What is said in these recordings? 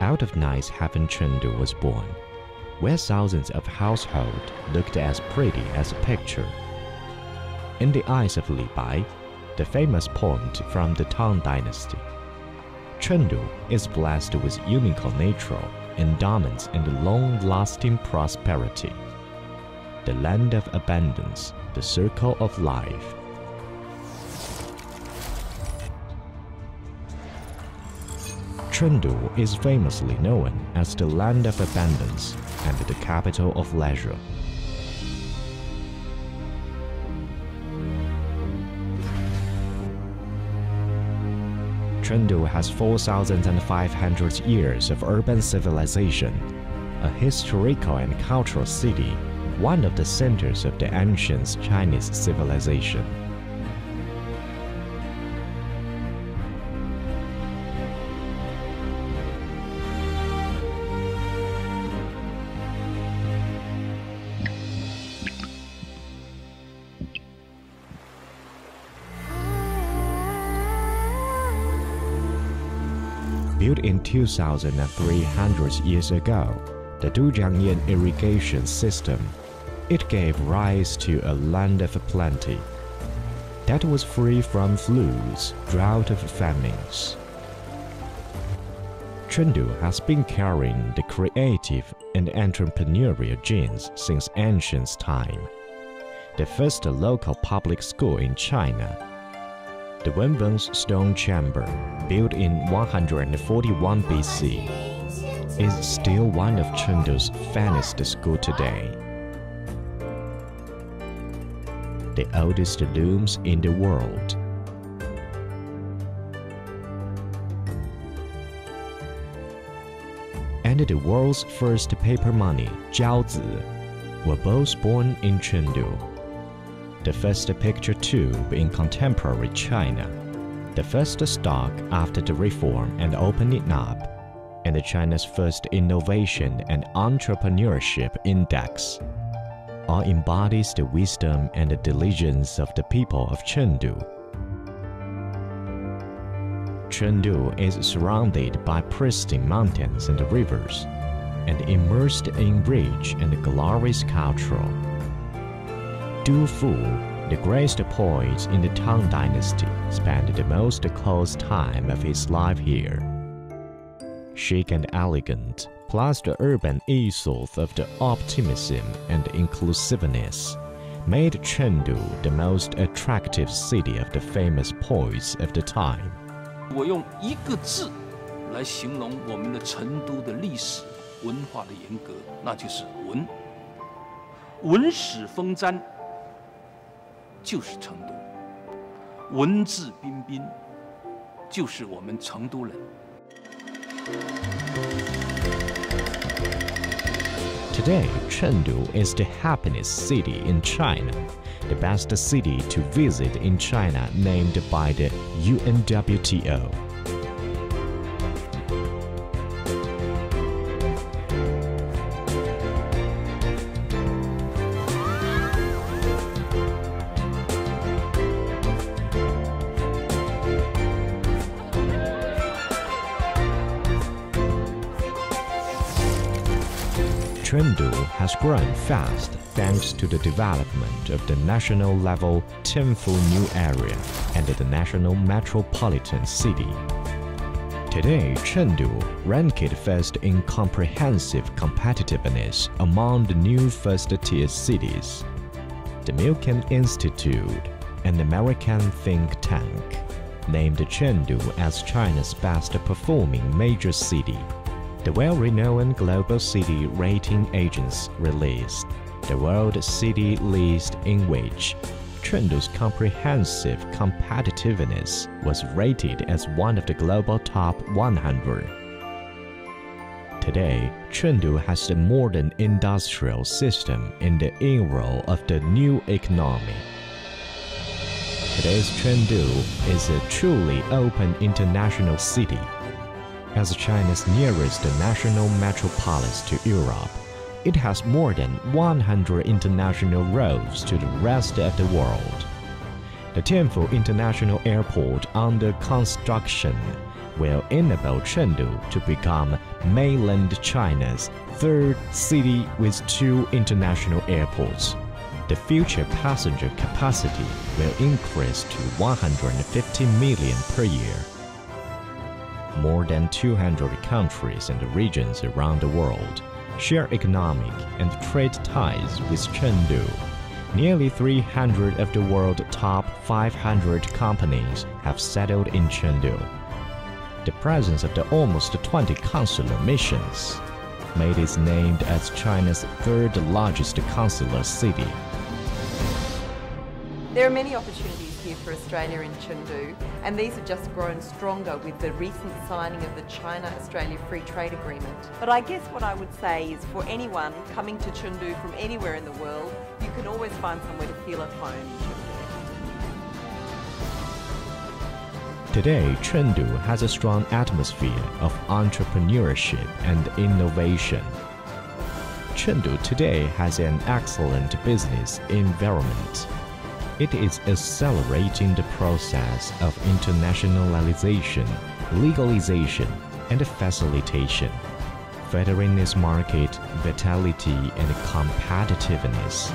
Out of nice heaven Chengdu was born, where thousands of households looked as pretty as a picture. In the eyes of Li Bai, the famous point from the Tang Dynasty, Chengdu is blessed with unique natural endowments and long-lasting prosperity. The land of abundance, the circle of life. Chengdu is famously known as the land of abundance and the capital of leisure. Chengdu has 4,500 years of urban civilization, a historical and cultural city, one of the centers of the ancient Chinese civilization. Built in 2,300 years ago, the Dujiangyan irrigation system, it gave rise to a land of plenty that was free from floods, drought of famines. Chengdu has been carrying the creative and entrepreneurial genes since ancient time. The first local public school in China, the Wenwen's Stone Chamber, built in 141 BC, is still one of Chengdu's finest schools today. The oldest looms in the world. And the world's first paper money, jiaozi, were both born in Chengdu. The first picture tube in contemporary China, the first stock after the reform and opening up, and China's first innovation and entrepreneurship index, all embodies the wisdom and the diligence of the people of Chengdu. Chengdu is surrounded by pristine mountains and rivers, and immersed in rich and glorious culture. Du Fu, the greatest poet in the Tang Dynasty, spent the most close time of his life here. Chic and elegant, plus the urban ethos of the optimism and inclusiveness, made Chengdu the most attractive city of the famous poets of the time. 我用一个字来形容我们的成都的历史文化的严格，那就是文。文史风瞻就是成都，文质彬彬就是我们成都人。 Today, Chengdu is the happiest city in China, the best city to visit in China named by the UNWTO. Chengdu has grown fast thanks to the development of the national-level Tenfu New Area and the National Metropolitan City. Today, Chengdu ranked first in comprehensive competitiveness among the new first-tier cities. The Milken Institute, an American think tank, named Chengdu as China's best-performing major city. The well-renowned global city rating agency released the World City List, in which Chengdu's comprehensive competitiveness was rated as one of the global top 100. Today, Chengdu has a modern industrial system in the era of the new economy. Today's Chengdu is a truly open international city. As China's nearest national metropolis to Europe, it has more than 100 international routes to the rest of the world. The Tenfu International Airport under construction will enable Chengdu to become mainland China's third city with 2 international airports. The future passenger capacity will increase to 150 million per year. More than 200 countries and regions around the world share economic and trade ties with Chengdu. Nearly 300 of the world's top 500 companies have settled in Chengdu. The presence of the almost 20 consular missions made it named as China's third largest consular city. There are many opportunities here for Australia in Chengdu, and these have just grown stronger with the recent signing of the China-Australia Free Trade Agreement. But I guess what I would say is for anyone coming to Chengdu from anywhere in the world, you can always find somewhere to feel at home in Chengdu. Today, Chengdu has a strong atmosphere of entrepreneurship and innovation. Chengdu today has an excellent business environment. It is accelerating the process of internationalization, legalization, and facilitation, furthering its market vitality and competitiveness.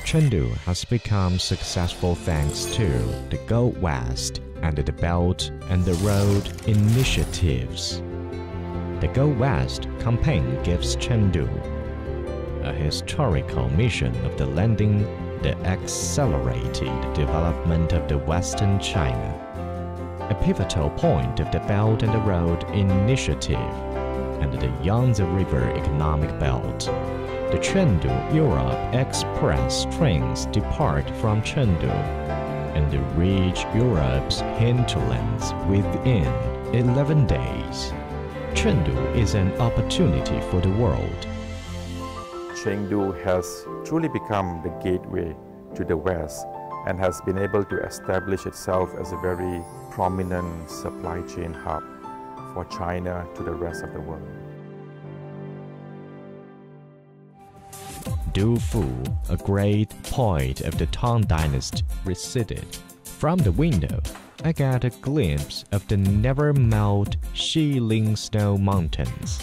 Chengdu has become successful thanks to the Go West and the Belt and the Road initiatives. The Go West campaign gives Chengdu a historical mission of the landing the accelerated development of the Western China, a pivotal point of the Belt and Road Initiative and the Yangtze River Economic Belt. The Chengdu-Europe Express trains depart from Chengdu and reach Europe's hinterlands within 11 days. Chengdu is an opportunity for the world. Chengdu has truly become the gateway to the West and has been able to establish itself as a very prominent supply chain hub for China to the rest of the world. Du Fu, a great poet of the Tang Dynasty, recited, "From the window, I get a glimpse of the never-melt Xiling snow mountains."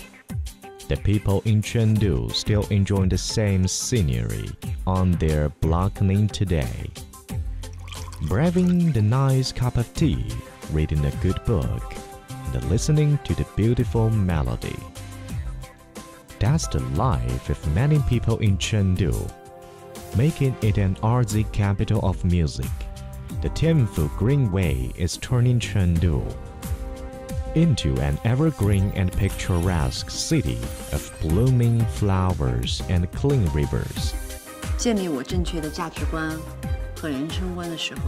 The people in Chengdu still enjoy the same scenery on their balcony today. Braving the nice cup of tea, reading a good book, and listening to the beautiful melody. That's the life of many people in Chengdu, making it an artsy capital of music. The Tianfu Greenway is turning Chengdu into an evergreen and picturesque city of blooming flowers and clean rivers. 建立我正确的价值观和人生观的时候，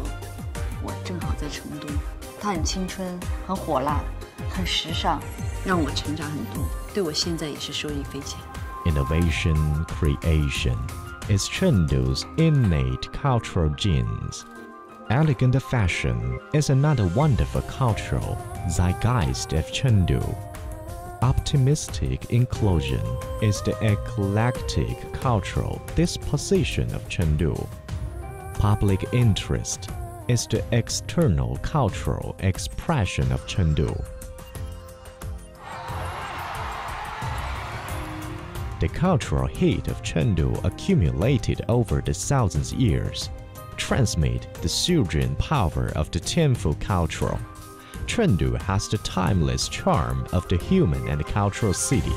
我正好在成都。它很青春，很火辣，很时尚，让我成长很多，对我现在也是受益匪浅。 Innovation creation is Chengdu's innate cultural genes. Elegant fashion is another wonderful cultural zeitgeist of Chengdu. Optimistic inclusion is the eclectic cultural disposition of Chengdu. Public interest is the external cultural expression of Chengdu. The cultural heat of Chengdu accumulated over the thousands of years transmit the surging power of the Tianfu culture. Chengdu has the timeless charm of the human and cultural city.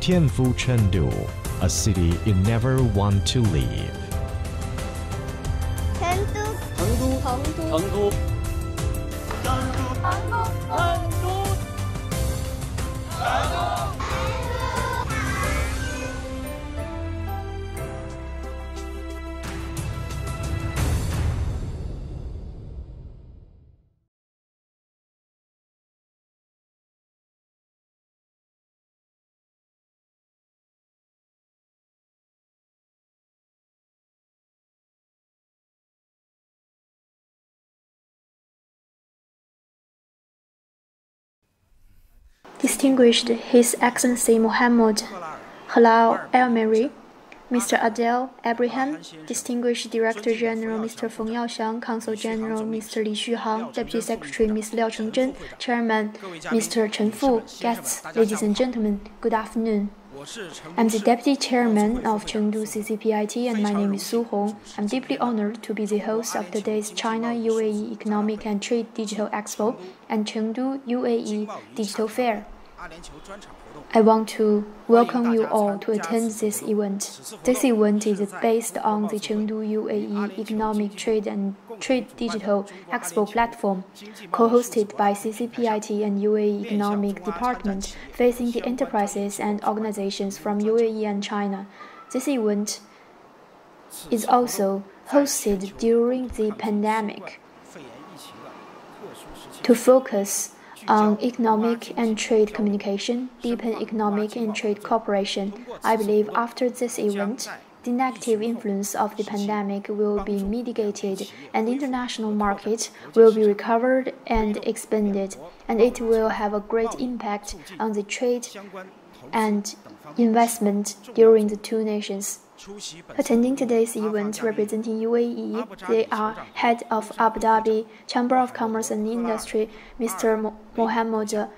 Tianfu Chengdu, a city you never want to leave. Distinguished His Excellency Mohamed Helal Almheiri, Mr. Adel Abraham, Distinguished Director General Mr. Feng Yaoxiang, Consul General Mr. Li Xuhang, Deputy Secretary Ms. Liao Chengzhen, Chairman Mr. Chen Fu, guests, ladies and gentlemen, good afternoon. I'm the Deputy Chairman of Chengdu CCPIT and my name is Su Hong. I'm deeply honored to be the host of today's China-UAE Economic and Trade Digital Expo and Chengdu-UAE Digital Fair. I want to welcome you all to attend this event. This event is based on the Chengdu-UAE Economic Trade and Trade Digital Expo platform, co-hosted by CCPIT and UAE Economic Department, facing the enterprises and organizations from UAE and China. This event is also hosted during the pandemic to focus on economic and trade communication, deepen economic and trade cooperation. I believe after this event, the negative influence of the pandemic will be mitigated and the international market will be recovered and expanded, and it will have a great impact on the trade and investment during the two nations. Attending today's event representing UAE, they are Head of Abu Dhabi Chamber of Commerce and Industry, Mr. Mohamed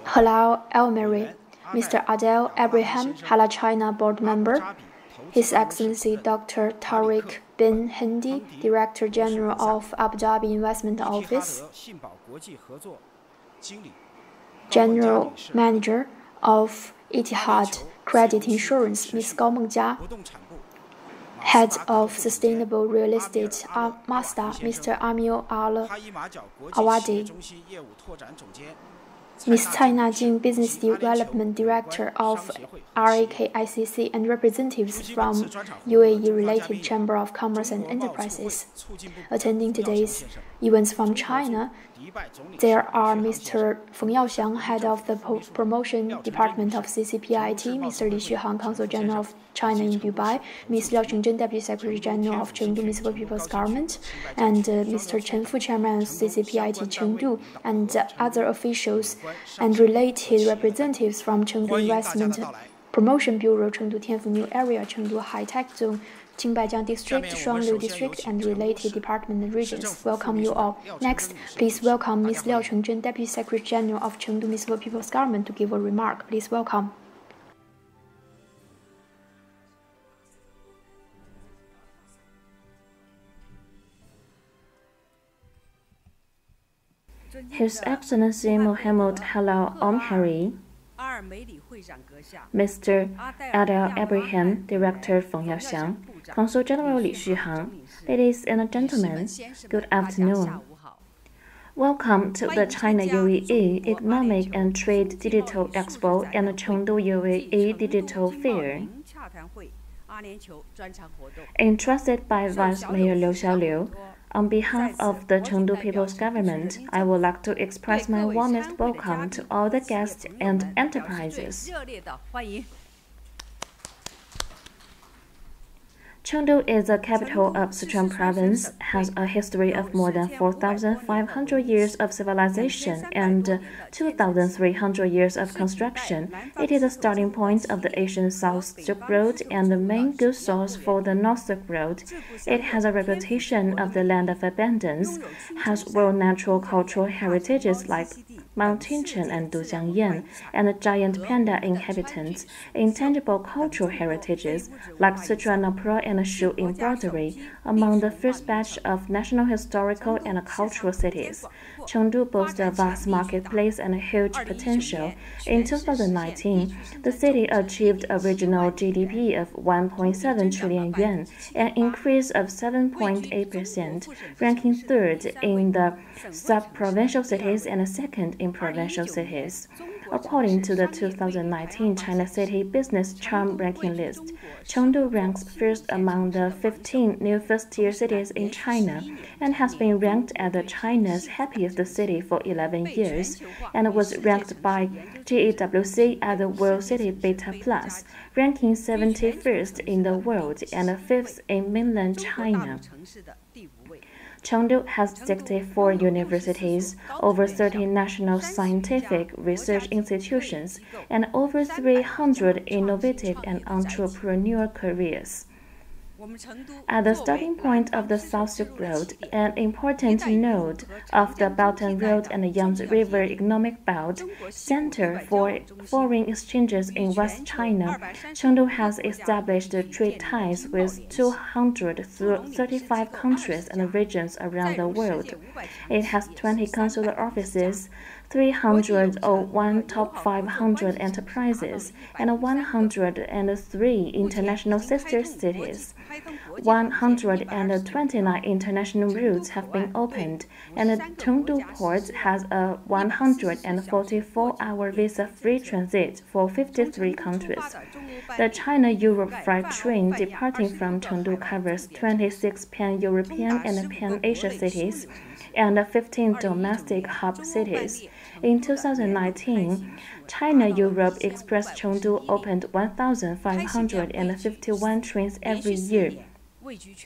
Helal Almheiri, Mr. Adel Abraham, Hala China Board Member, His Excellency Dr. Tariq bin Hindi, Director General of Abu Dhabi Investment Office, General Manager of Etihad Credit Insurance, Ms. Gao Mengjia, Head of Sustainable Real Estate Mazda, Mr. Amil Awadi, Ms. Cai Najing, Business Development Director of RAKICC, and representatives from UAE-related Chamber of Commerce and Enterprises. Attending today's events from China, there are Mr. Feng Yaoxiang, Head of the Promotion Department of CCPIT, Mr. Li Xuhang, Consul General of China in Dubai, Ms. Liao Chengzhen, Deputy Secretary General of Chengdu Municipal People's Government, and Mr. Chen Fu, Chairman of CCPIT Chengdu, and other officials and related representatives from Chengdu Investment Promotion Bureau, Chengdu Tianfu New Area, Chengdu High Tech Zone, Qingbaijiang District, Shuangliu District, and related department and regions. Welcome you all. Next, please welcome Ms. Liao Chengzhen, Deputy Secretary General of Chengdu Municipal People's Government, to give a remark. Please welcome. His Excellency Mohamed Helal Almheiri, Mr. Adel Abraham, Director Feng Yaoxiang, Consul General Li Xuhang, ladies and gentlemen, good afternoon. Welcome to the China-UAE Economic and Trade Digital Expo and the Chengdu-UAE Digital Fair. Entrusted by Vice Mayor Liu Xiaoliu, on behalf of the Chengdu People's Government, I would like to express my warmest welcome to all the guests and enterprises. Chengdu is the capital of Sichuan Province, has a history of more than 4,500 years of civilization and 2,300 years of construction. It is the starting point of the Asian South Silk Road and the main goods source for the North Silk Road. It has a reputation of the land of abundance, has world natural cultural heritages like Mount Tianchen and Dujiangyan, and the giant panda inhabitants, intangible cultural heritages like Sichuan opera and shoe embroidery, among the first batch of national historical and cultural cities. Chengdu boasts a vast marketplace and a huge potential. In 2019, the city achieved a regional GDP of 1.7 trillion yuan, an increase of 7.8%, ranking third in the sub-provincial cities and second in provincial cities. According to the 2019 China City Business Charm Ranking List, Chengdu ranks first among the 15 new first-tier cities in China and has been ranked as China's happiest city for 11 years and was ranked by GEWC as the World City Beta Plus, ranking 71st in the world and 5th in mainland China. Chengdu has 64 universities, over 30 national scientific research institutions, and over 300 innovative and entrepreneurial careers. At the starting point of the South Silk Road, an important node of the Belt and Road and the Yangtze River Economic Belt, center for foreign exchanges in West China, Chengdu has established trade ties with 235 countries and regions around the world. It has 20 consular offices, 301 top 500 enterprises, and 103 international sister cities. 129 international routes have been opened, and the Chengdu port has a 144-hour visa-free transit for 53 countries. The China-Europe freight train departing from Chengdu covers 26 pan-European and pan-Asia cities and 15 domestic hub cities. In 2019, China-Europe Express Chengdu opened 1,551 trains every year.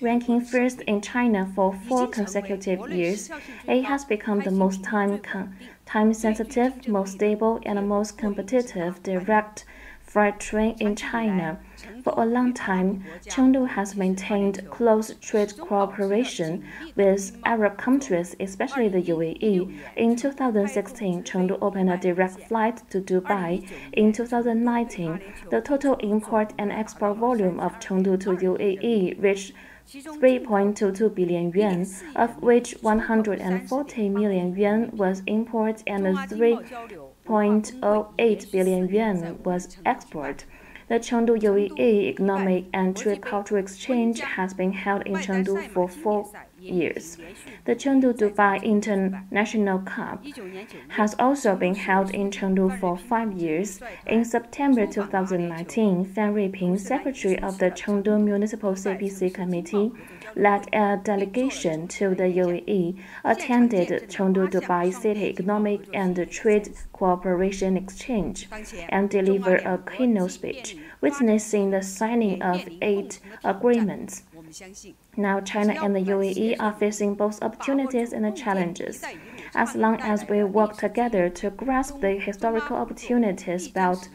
Ranking first in China for 4 consecutive years, it has become the most time-sensitive, most stable, and most competitive direct freight train in China. For a long time, Chengdu has maintained close trade cooperation with Arab countries, especially the UAE. In 2016, Chengdu opened a direct flight to Dubai. In 2019, the total import and export volume of Chengdu to UAE reached 3.22 billion yuan, of which 140 million yuan was import and 3.08 billion yuan was export. The Chengdu-UAE Economic and Trade Cultural Exchange has been held in Chengdu for 4 years. The Chengdu-Dubai International Cup has also been held in Chengdu for 5 years. In September 2019, Fan Ruiping, Secretary of the Chengdu Municipal CPC Committee, led a delegation to the UAE, attended Chengdu-Dubai City Economic and Trade Cooperation Exchange, and delivered a keynote speech, witnessing the signing of 8 agreements. Now, China and the UAE are facing both opportunities and challenges. As long as we work together to grasp the historical opportunities brought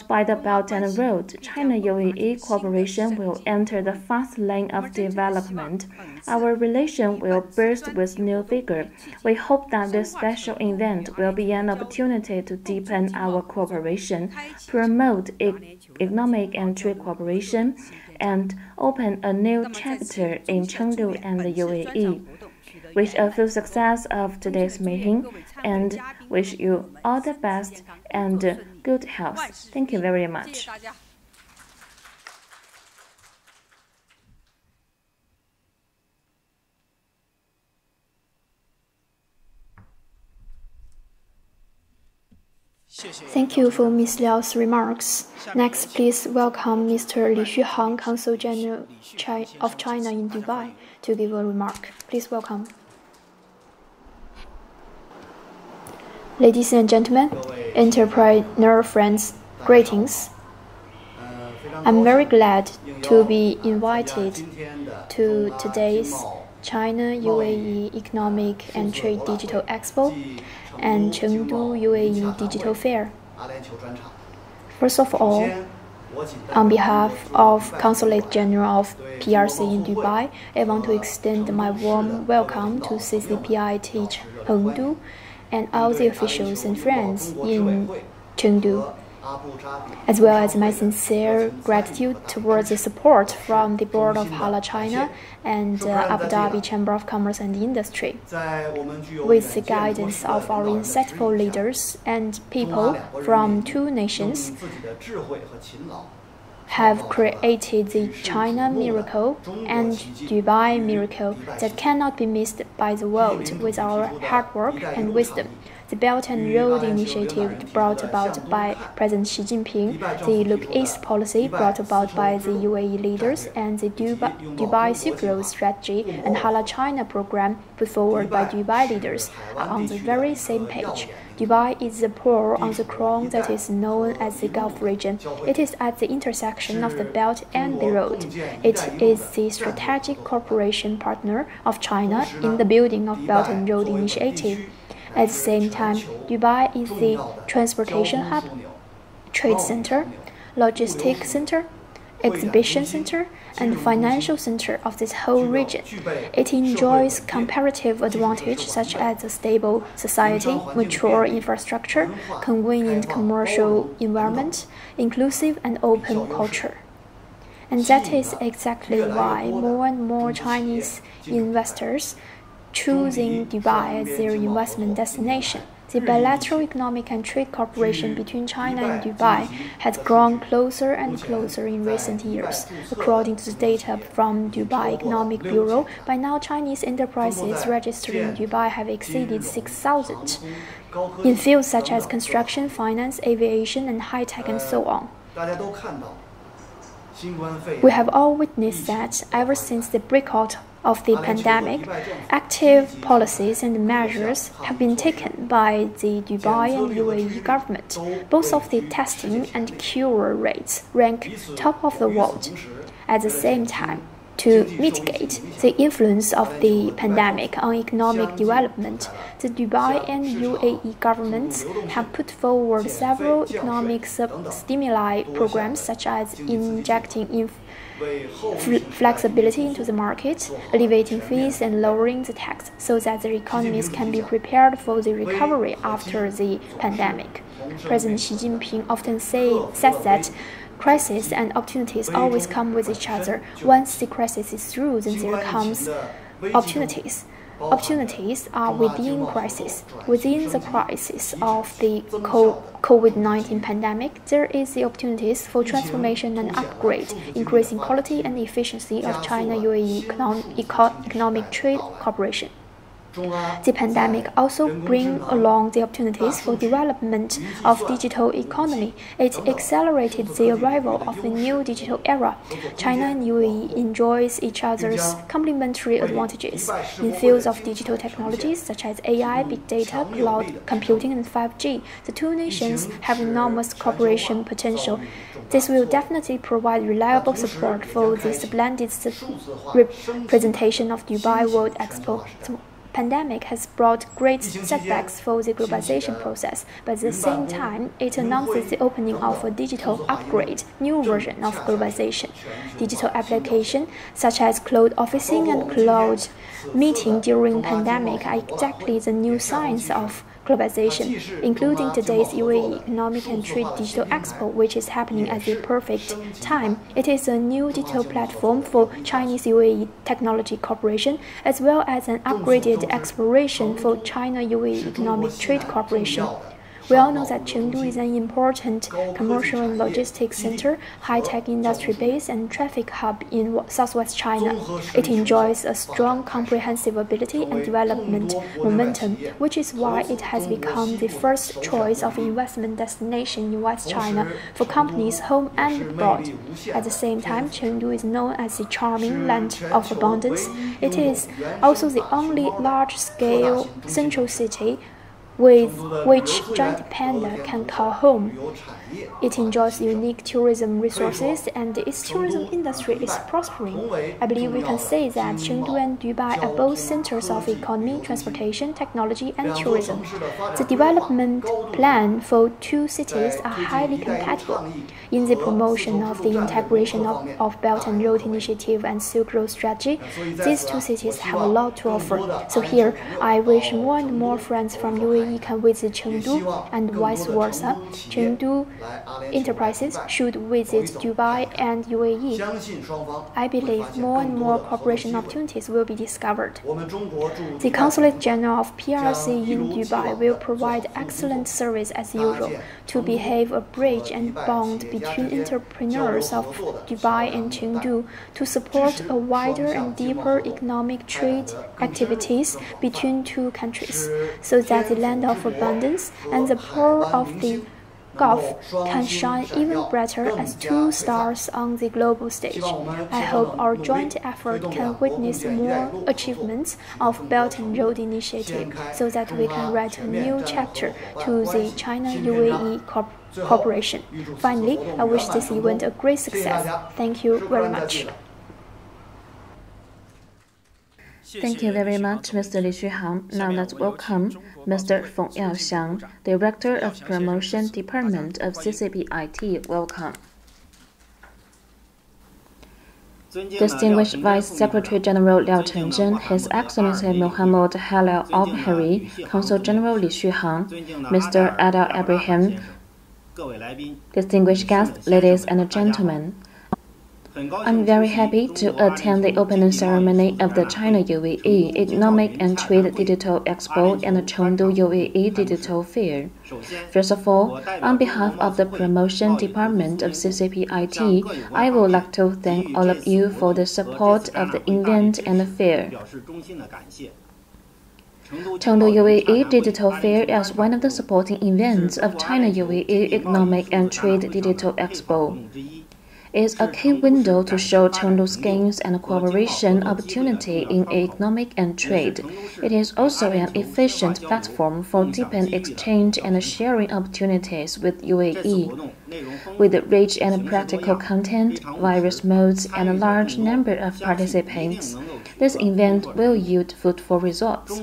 by the Belt and Road, China-UAE cooperation will enter the fast lane of development. Our relation will burst with new vigor. We hope that this special event will be an opportunity to deepen our cooperation, promote economic and trade cooperation, and open a new chapter in Chengdu and the UAE. Wish a full success of today's meeting and wish you all the best and good health. Thank you very much. Thank you for Ms. Liao's remarks. Next, please welcome Mr. Li Xuhang, Consul General of China in Dubai, to give a remark. Please welcome. Ladies and gentlemen, entrepreneur friends, greetings. I'm very glad to be invited to today's China-UAE Economic and Trade Digital Expo and Chengdu-UAE Digital Fair. First of all, on behalf of Consulate General of PRC in Dubai, I want to extend my warm welcome to CCPIT Chengdu and all the officials and friends in Chengdu, as well as my sincere gratitude towards the support from the Board of Hala China and Abu Dhabi Chamber of Commerce and Industry. With the guidance of our insightful leaders and people from 2 nations, have created the China miracle and Dubai miracle that cannot be missed by the world with our hard work and wisdom. The Belt and Road Initiative brought about by President Xi Jinping, the Look East policy brought about by the UAE leaders, and the Dubai Silk Road strategy and Hala China program put forward by Dubai leaders are on the very same page. Dubai is the pearl on the crown that is known as the Gulf region. It is at the intersection of the Belt and the Road. It is the strategic cooperation partner of China in the building of Belt and Road Initiative. At the same time, Dubai is the transportation hub, trade center, logistics center, exhibition center, and financial center of this whole region. It enjoys comparative advantage such as a stable society, mature infrastructure, convenient commercial environment, inclusive and open culture. And that is exactly why more and more Chinese investors choosing Dubai as their investment destination. The bilateral economic and trade cooperation between China and Dubai has grown closer and closer in recent years. According to the data from Dubai Economic Bureau, by now Chinese enterprises registered in Dubai have exceeded 6,000 in fields such as construction, finance, aviation, and high-tech and so on. We have all witnessed that ever since the breakout of the pandemic, active policies and measures have been taken by the Dubai and UAE government. Both of the testing and cure rates rank top of the world. At the same time, to mitigate the influence of the pandemic on economic development, the Dubai and UAE governments have put forward several economic stimuli programs such as injecting flexibility into the market, alleviating fees and lowering the tax so that the economies can be prepared for the recovery after the pandemic. President Xi Jinping often says that crises and opportunities always come with each other. Once the crisis is through, then there comes opportunities. Opportunities are within crisis. Within the crisis of the COVID-19 pandemic, there is the opportunities for transformation and upgrade, increasing quality and efficiency of China-UAE economic trade cooperation. The pandemic also brings along the opportunities for development of digital economy. It accelerated the arrival of a new digital era. China and UAE enjoys each other's complementary advantages in fields of digital technologies such as AI, big data, cloud computing, and 5G. The two nations have enormous cooperation potential. This will definitely provide reliable support for the splendid representation of Dubai World Expo. Pandemic has brought great setbacks for the globalization process, but at the same time, it announces the opening of a digital upgrade, new version of globalization. Digital applications such as cloud officing and cloud meeting during pandemic are exactly the new signs of globalization, including today's UAE Economic and Trade Digital Expo, which is happening at the perfect time. It is a new digital platform for Chinese-UAE technology cooperation, as well as an upgraded exploration for China-UAE economic trade cooperation. We all know that Chengdu is an important commercial and logistics center, high-tech industry base, and traffic hub in southwest China. It enjoys a strong comprehensive ability and development momentum, which is why it has become the first choice of investment destination in West China for companies home and abroad. At the same time, Chengdu is known as the charming land of abundance. It is also the only large-scale central city with which giant panda can call home. It enjoys unique tourism resources and its tourism industry is prospering. I believe we can say that Chengdu and Dubai are both centers of economy, transportation, technology, and tourism. The development plan for two cities are highly compatible. In the promotion of the integration of Belt and Road Initiative and Silk Road Strategy, these two cities have a lot to offer. So here, I wish more and more friends from UAE can visit Chengdu and vice versa. Chengdu enterprises should visit Dubai and UAE. I believe more and more cooperation opportunities will be discovered. The Consulate General of PRC in Dubai will provide excellent service as usual to behave a bridge and bond between entrepreneurs of Dubai and Chengdu to support a wider and deeper economic trade activities between two countries, so that the land of abundance and the pearl of the Gulf can shine even brighter as two stars on the global stage. I hope our joint effort can witness more achievements of Belt and Road Initiative so that we can write a new chapter to the China-UAE cooperation. Finally, I wish this event a great success. Thank you very much. Thank you very much, Mr. Li Xuhang. Now let's welcome Mr. Feng Yaoxiang, Director of Promotion Department of CCBIT. Welcome. Distinguished Vice Secretary General Liao Chengzhen, His Excellency Mohamed Helal Almheiri, Consul General Li Xuhang, Mr. Adel Ibrahim, distinguished guests, ladies and gentlemen. I'm very happy to attend the opening ceremony of the China-UAE Economic and Trade Digital Expo and the Chengdu-UAE Digital Fair. First of all, on behalf of the Promotion Department of CCBIT, I would like to thank all of you for the support of the event and the fair. Chengdu-UAE Digital Fair is one of the supporting events of China-UAE Economic and Trade Digital Expo. It is a key window to show Chengdu's gains and cooperation opportunity in economic and trade. It is also an efficient platform for deepened exchange and sharing opportunities with UAE. With rich and practical content, various modes, and a large number of participants, this event will yield fruitful results.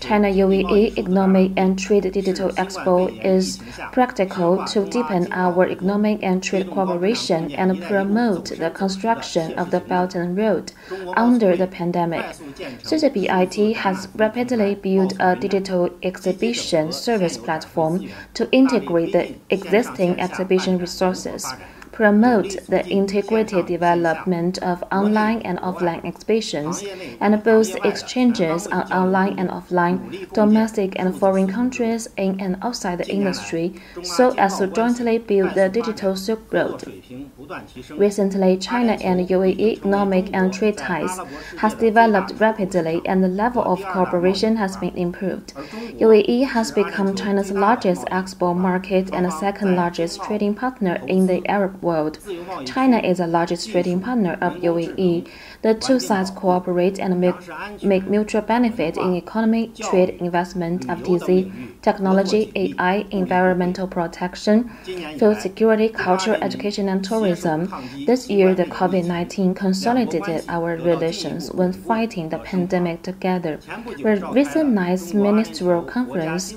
China-UAE Economic and Trade Digital Expo is practical to deepen our economic and trade cooperation and promote the construction of the Belt and Road under the pandemic. CCBIT has rapidly built a digital exhibition service platform to integrate the existing exhibition resources, promote the integrated development of online and offline exhibitions, and boost exchanges on online and offline, domestic and foreign countries in and outside the industry, so as to jointly build the digital Silk Road. Recently, China and UAE economic and trade ties has developed rapidly, and the level of cooperation has been improved. UAE has become China's largest export market and the second largest trading partner in the Arab world. China is the largest trading partner of UAE. The two sides cooperate and make mutual benefit in economy, trade, investment, FTZ, technology, AI, environmental protection, food security, culture, education, and tourism. This year, the COVID-19 consolidated our relations when fighting the pandemic together. The recent nice ministerial conference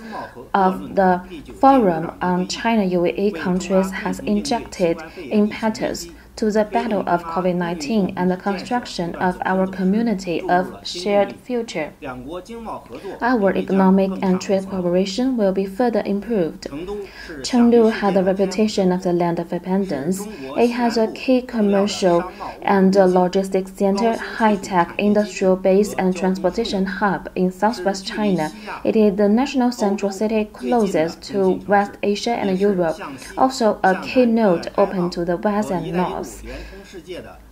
of the Forum on China-UAE countries has injected impetus to the battle of COVID-19 and the construction of our community of shared future. Our economic and trade cooperation will be further improved. Chengdu has a reputation of the land of abundance. It has a key commercial and logistics center, high-tech industrial base, and transportation hub in southwest China. It is the national central city closest to West Asia and Europe, also a key node open to the west and north,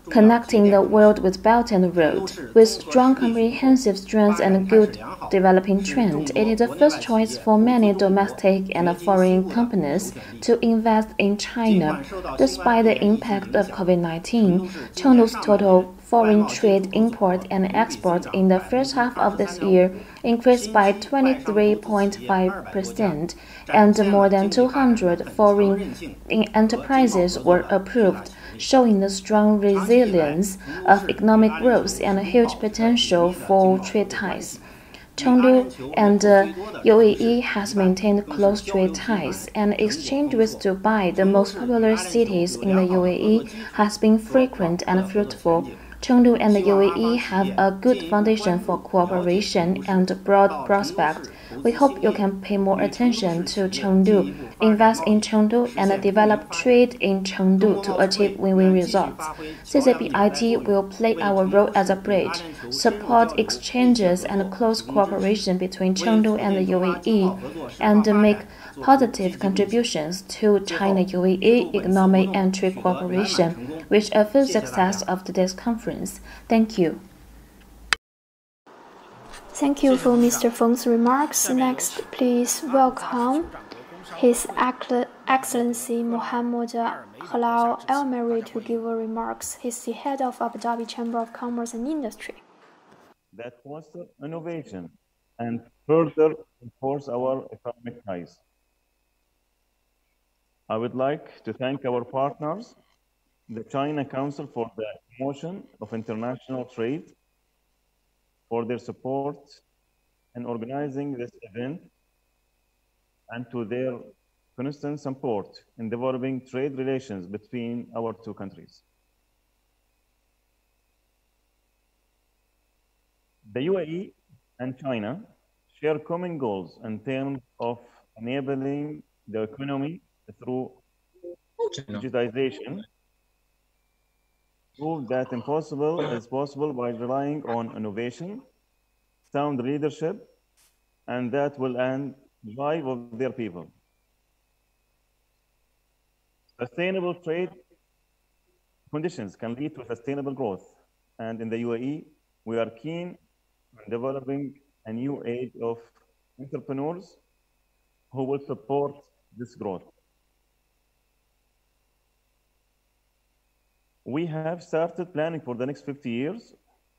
connecting the world with Belt and Road. With strong comprehensive strengths and good developing trend, it is the first choice for many domestic and foreign companies to invest in China. Despite the impact of COVID-19, Chengdu's total foreign trade import and export in the first half of this year increased by 23.5%, and more than 200 foreign enterprises were approved, showing the strong resilience of economic growth and a huge potential for trade ties. Chengdu and UAE has maintained close trade ties, and exchange with Dubai, the most popular cities in the UAE, has been frequent and fruitful. Chengdu and the UAE have a good foundation for cooperation and broad prospect. We hope you can pay more attention to Chengdu, invest in Chengdu, and develop trade in Chengdu to achieve win-win results. CCBIT will play our role as a bridge, support exchanges and close cooperation between Chengdu and the UAE, and make positive contributions to China-UAE economic and trade cooperation. Wish a full success of today's conference. Thank you. Thank you for Mr. Feng's remarks. Next, please welcome His Excellency Mohamed Helal Almheiri to give remarks. He's the head of Abu Dhabi Chamber of Commerce and Industry. That foster innovation and further enforce our economic ties. I would like to thank our partners, the China Council, for the promotion of international trade, for their support in organizing this event, and to their constant support in developing trade relations between our two countries. The UAE and China share common goals in terms of enabling the economy through digitization. Prove that impossible is possible by relying on innovation, sound leadership, and that will end drive of their people. Sustainable trade conditions can lead to sustainable growth. And in the UAE, we are keen on developing a new age of entrepreneurs who will support this growth. We have started planning for the next 50 years,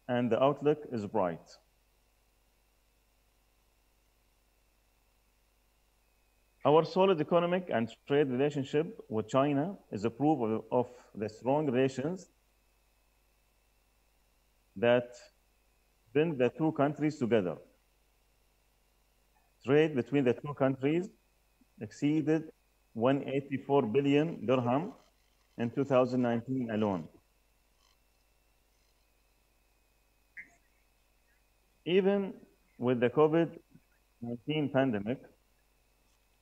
and the outlook is bright. Our solid economic and trade relationship with China is a proof of the strong relations that bind the two countries together. Trade between the two countries exceeded 184 billion dirham in 2019 alone. Even with the COVID-19 pandemic,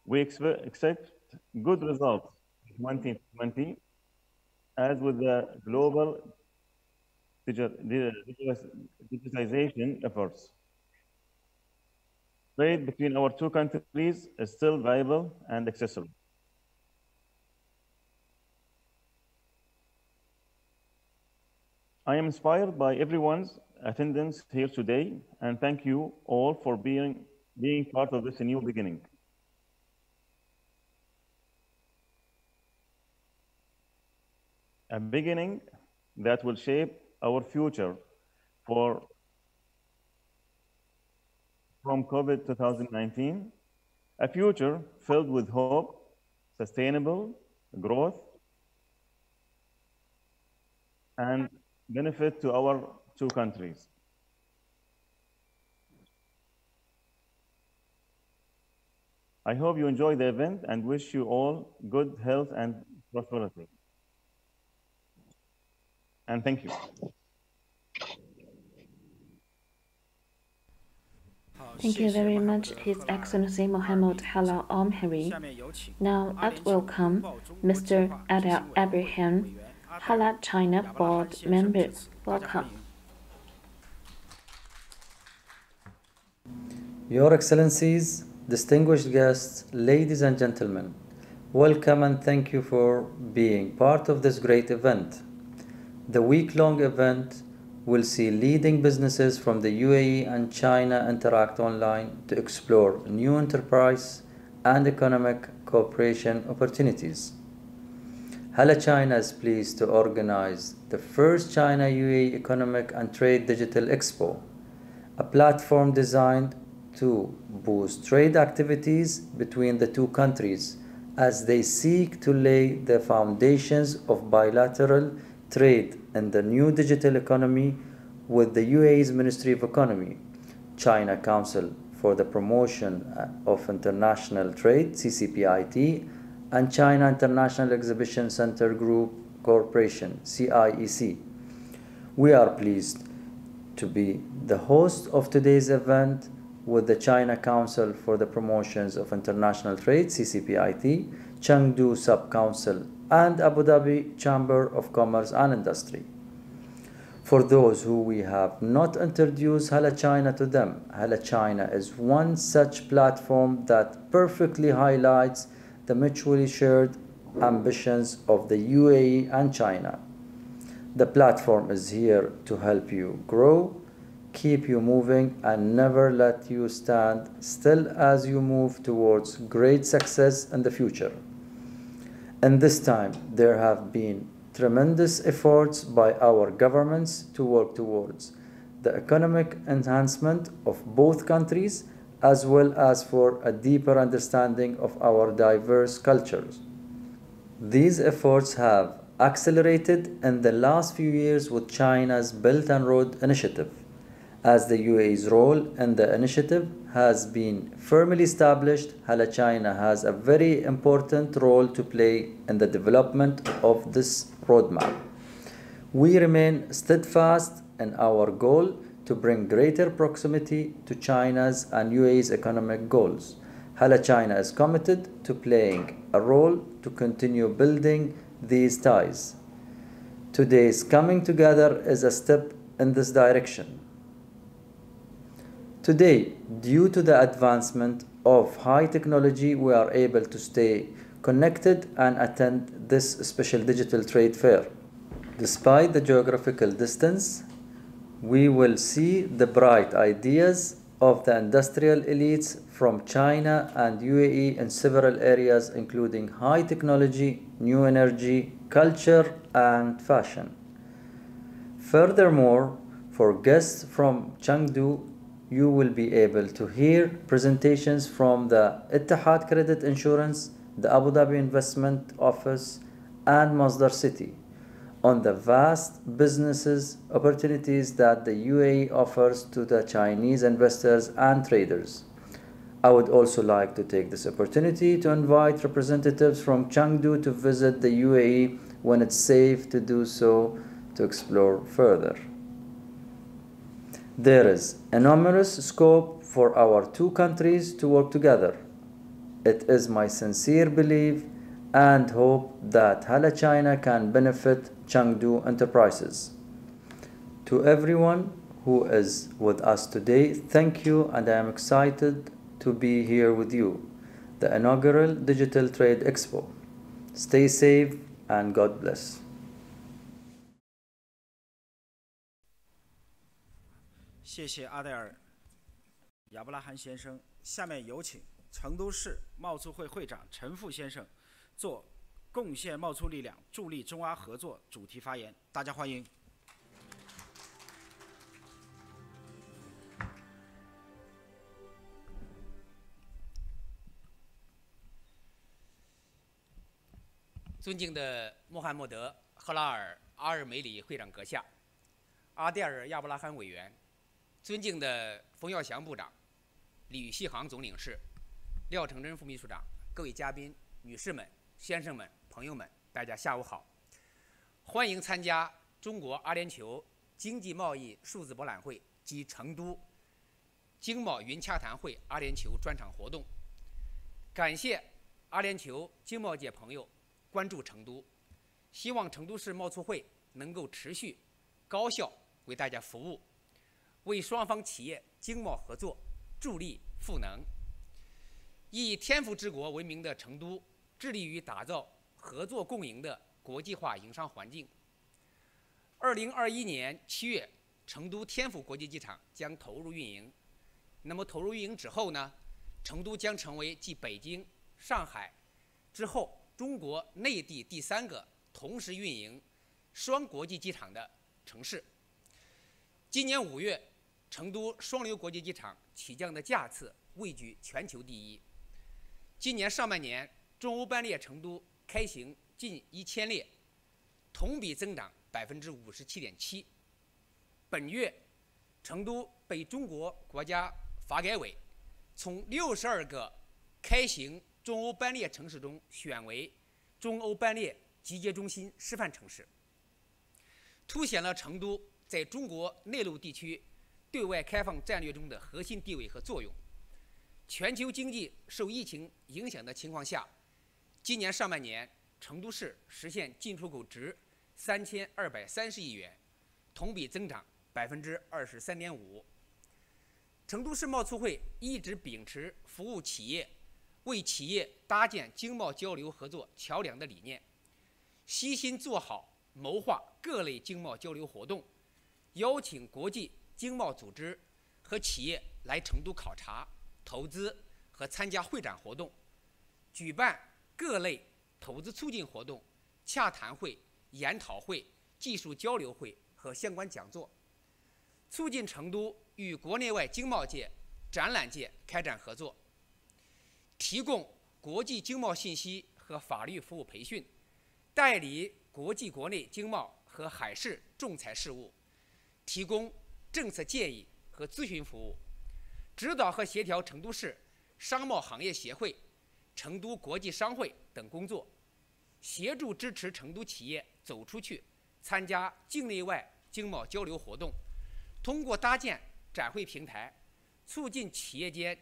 we expect good results in 2020, as with the global digitization efforts. Trade between our two countries is still viable and accessible. I am inspired by everyone's attendance here today, and thank you all for being part of this new beginning. A beginning that will shape our future from COVID 2019, a future filled with hope, sustainable growth, and benefit to our two countries. I hope you enjoy the event and wish you all good health and prosperity. And thank you. Thank you very much, His Excellency Mohamed Helal Almheiri. Now let's welcome Mr. Adel Abraham, Halal China Board Member. Welcome. Your Excellencies, distinguished guests, ladies and gentlemen, welcome and thank you for being part of this great event. The week-long event will see leading businesses from the UAE and China interact online to explore new enterprise and economic cooperation opportunities. Halal China is pleased to organize the first China-UAE Economic and Trade Digital Expo, a platform designed to boost trade activities between the two countries as they seek to lay the foundations of bilateral trade in the new digital economy with the UAE's Ministry of Economy, China Council for the Promotion of International Trade, CCPIT, and China International Exhibition Center Group Corporation, CIEC. We are pleased to be the host of today's event with the China Council for the Promotions of International Trade, CCPIT, Chengdu Sub-Council, and Abu Dhabi Chamber of Commerce and Industry. For those who we have not introduced Halal China to them, Halal China is one such platform that perfectly highlights the mutually shared ambitions of the UAE and China. The platform is here to help you grow, keep you moving, and never let you stand still as you move towards great success in the future. And this time, there have been tremendous efforts by our governments to work towards the economic enhancement of both countries, as well as for a deeper understanding of our diverse cultures. These efforts have accelerated in the last few years with China's Belt and Road Initiative, as the UAE's role in the initiative has been firmly established. Hala China has a very important role to play in the development of this roadmap. We remain steadfast in our goal to bring greater proximity to China's and UAE's economic goals. Hala China is committed to playing a role to continue building these ties. Today's coming together is a step in this direction. Today, due to the advancement of high technology, we are able to stay connected and attend this special digital trade fair. Despite the geographical distance, we will see the bright ideas of the industrial elites from China and UAE in several areas, including high technology, new energy, culture, and fashion. Furthermore, for guests from Chengdu, you will be able to hear presentations from the Ittihad Credit Insurance, the Abu Dhabi Investment Office, and Masdar City on the vast businesses opportunities that the UAE offers to the Chinese investors and traders. I would also like to take this opportunity to invite representatives from Chengdu to visit the UAE when it's safe to do so, to explore further. There is enormous scope for our two countries to work together. It is my sincere belief and hope that Hala China can benefit Chengdu enterprises. To everyone who is with us today, thank you, and I am excited to be here with you, the inaugural Digital Trade Expo. Stay safe and God bless. 谢谢阿黛尔·亚布拉罕先生。下面有请成都市贸促会会长陈富先生做“贡献贸促力量，助力中阿合作”主题发言，大家欢迎。尊敬的穆罕默德·赫拉尔·阿尔梅里会长阁下，阿黛尔·亚布拉罕委员，尊敬的冯耀祥部长、李锡航总领事、廖成真副秘书长，各位嘉宾、女士们、先生们、朋友们，大家下午好！欢迎参加中国阿联酋经济贸易数字博览会及成都经贸云洽谈会阿联酋专场活动。感谢阿联酋经贸界朋友关注成都，希望成都市贸促会能够持续高效为大家服务，为双方企业经贸合作助力赋能。以天府之国闻名的成都，致力于打造合作共赢的国际化营商环境。2021年7月，成都天府国际机场将投入运营。那么投入运营之后呢，成都将成为继北京、上海之后，中国内地第3个同时运营双国际机场的城市。今年5月，成都双流国际机场起降的架次位居全球第1。今年上半年，中欧班列成都开行近1000列，同比增长57.7%。本月，成都被中国国家发改委从62个开行中欧班列城市中选为中欧班列集结中心示范城市，凸显了成都在中国内陆地区对外开放战略中的核心地位和作用。全球经济受疫情影响的情况下，今年上半年，成都市实现进出口值3230亿元，同比增长23.5%。成都市贸促会一直秉持服务企业、为企业搭建经贸交流合作桥梁的理念，悉心做好谋划各类经贸交流活动，邀请国际经贸组织和企业来成都考察、投资和参加会展活动，举办各类投资促进活动、洽谈会、研讨会、技术交流会和相关讲座，促进成都与国内外经贸界、展览界开展合作，提供国际经贸信息和法律服务培训，代理国际国内经贸和海事仲裁事务，提供政策建议和咨询服务，指导和协调成都市商贸行业协会、成都国际商会等工作，协助支持成都企业走出去，参加境内外经贸交流活动，通过搭建展会平台，促进企业间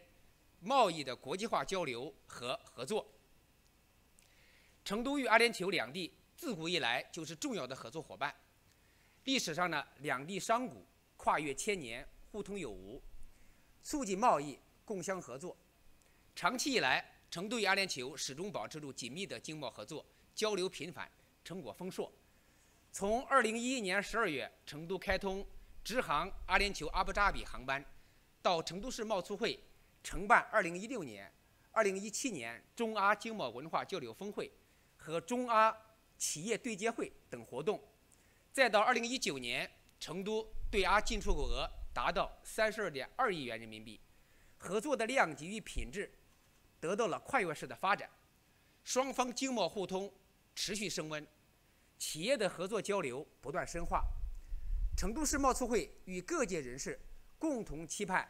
贸易的国际化交流和合作。成都与阿联酋两地自古以来就是重要的合作伙伴，历史上呢，两地商贾跨越千年，互通有无，促进贸易，共襄合作。长期以来，成都与阿联酋始终保持着紧密的经贸合作，交流频繁，成果丰硕。从2011年12月成都开通直航阿联酋阿布扎比航班，到成都市贸促会承办2016年、2017年中阿经贸文化交流峰会和中阿企业对接会等活动，再到2019年，成都对阿进出口额达到32.2亿元人民币，合作的量级与品质得到了跨越式的发展，双方经贸互通持续升温，企业的合作交流不断深化。成都市贸促会与各界人士共同期盼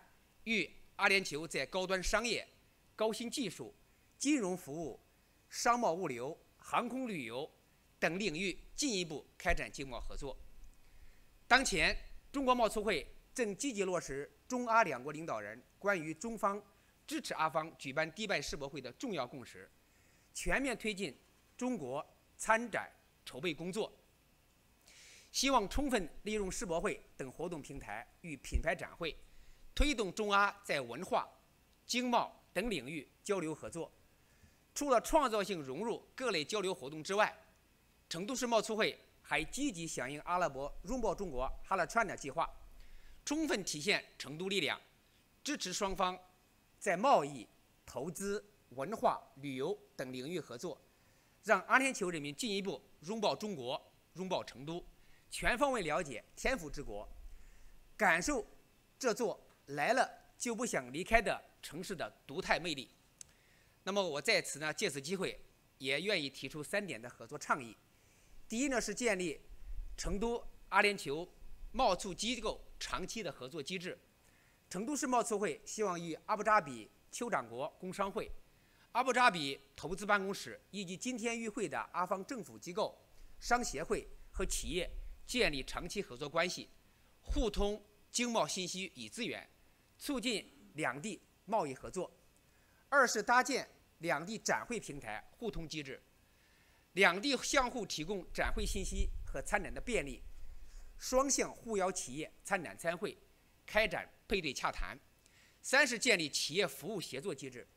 与阿联酋在高端商业、高新技术、金融服务、商贸物流、航空旅游等领域进一步开展经贸合作。当前，中国贸促会正积极落实中阿两国领导人关于中方支持阿方举办迪拜世博会的重要共识，全面推进中国参展筹备工作，希望充分利用世博会等活动平台与品牌展会，推动中阿在文化、经贸等领域交流合作。除了创造性融入各类交流活动之外，成都市贸促会还积极响应阿拉伯拥抱中国哈拉川的计划，充分体现成都力量，支持双方在贸易、投资、文化、旅游等领域合作，让阿联酋人民进一步拥抱中国、拥抱成都，全方位了解天府之国，感受这座来了就不想离开的城市的独特魅力。那么我在此呢，借此机会也愿意提出3点的合作倡议。第一呢，是建立成都阿联酋贸促机构长期的合作机制。成都市贸促会希望与阿布扎比酋长国工商会、阿布扎比投资办公室以及今天与会的阿方政府机构、商协会和企业建立长期合作关系，互通经贸信息与资源，促进两地贸易合作。二是搭建两地展会平台互通机制，两地相互提供展会信息和参展的便利，双向互邀企业参展参会，开展配对洽谈。三是建立企业服务协作机制，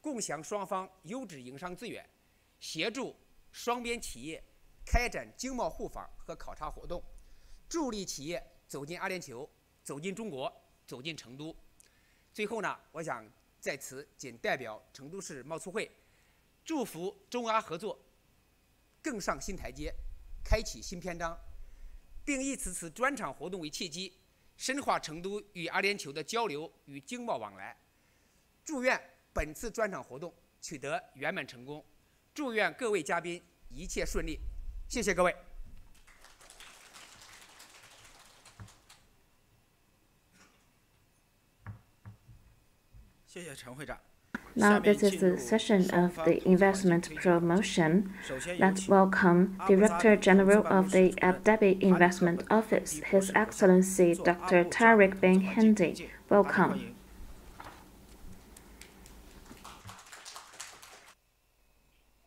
共享双方优质营商资源，协助双边企业开展经贸互访和考察活动，助力企业走进阿联酋、走进中国、走进成都。最后呢，我想在此仅代表成都市贸促会，祝福中阿合作更上新台阶，开启新篇章，并以此次专场活动为契机，深化成都与阿联酋的交流与经贸往来。祝愿本次专场活动取得圆满成功，祝愿各位嘉宾一切顺利。谢谢各位。谢谢陈会长。 Now this is the session of the investment promotion. Let's welcome Director General of the Abu Dhabi Investment Office, His Excellency Dr. Tariq bin Hindi. Welcome.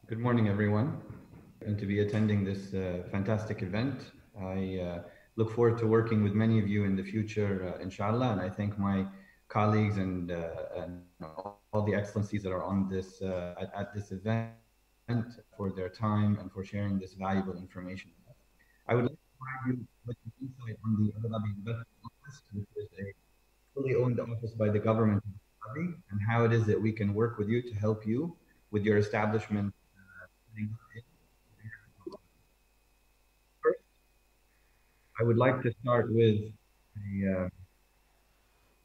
Good morning, everyone, and to be attending this fantastic event. I look forward to working with many of you in the future, inshallah, and I thank my colleagues and all the excellencies that are on this at this event for their time and for sharing this valuable information. I would like to provide you with an insight on the Abu Dhabi Investment Office, which is a fully owned office by the government of Abu Dhabi, and how it is that we can work with you to help you with your establishment I would like to start with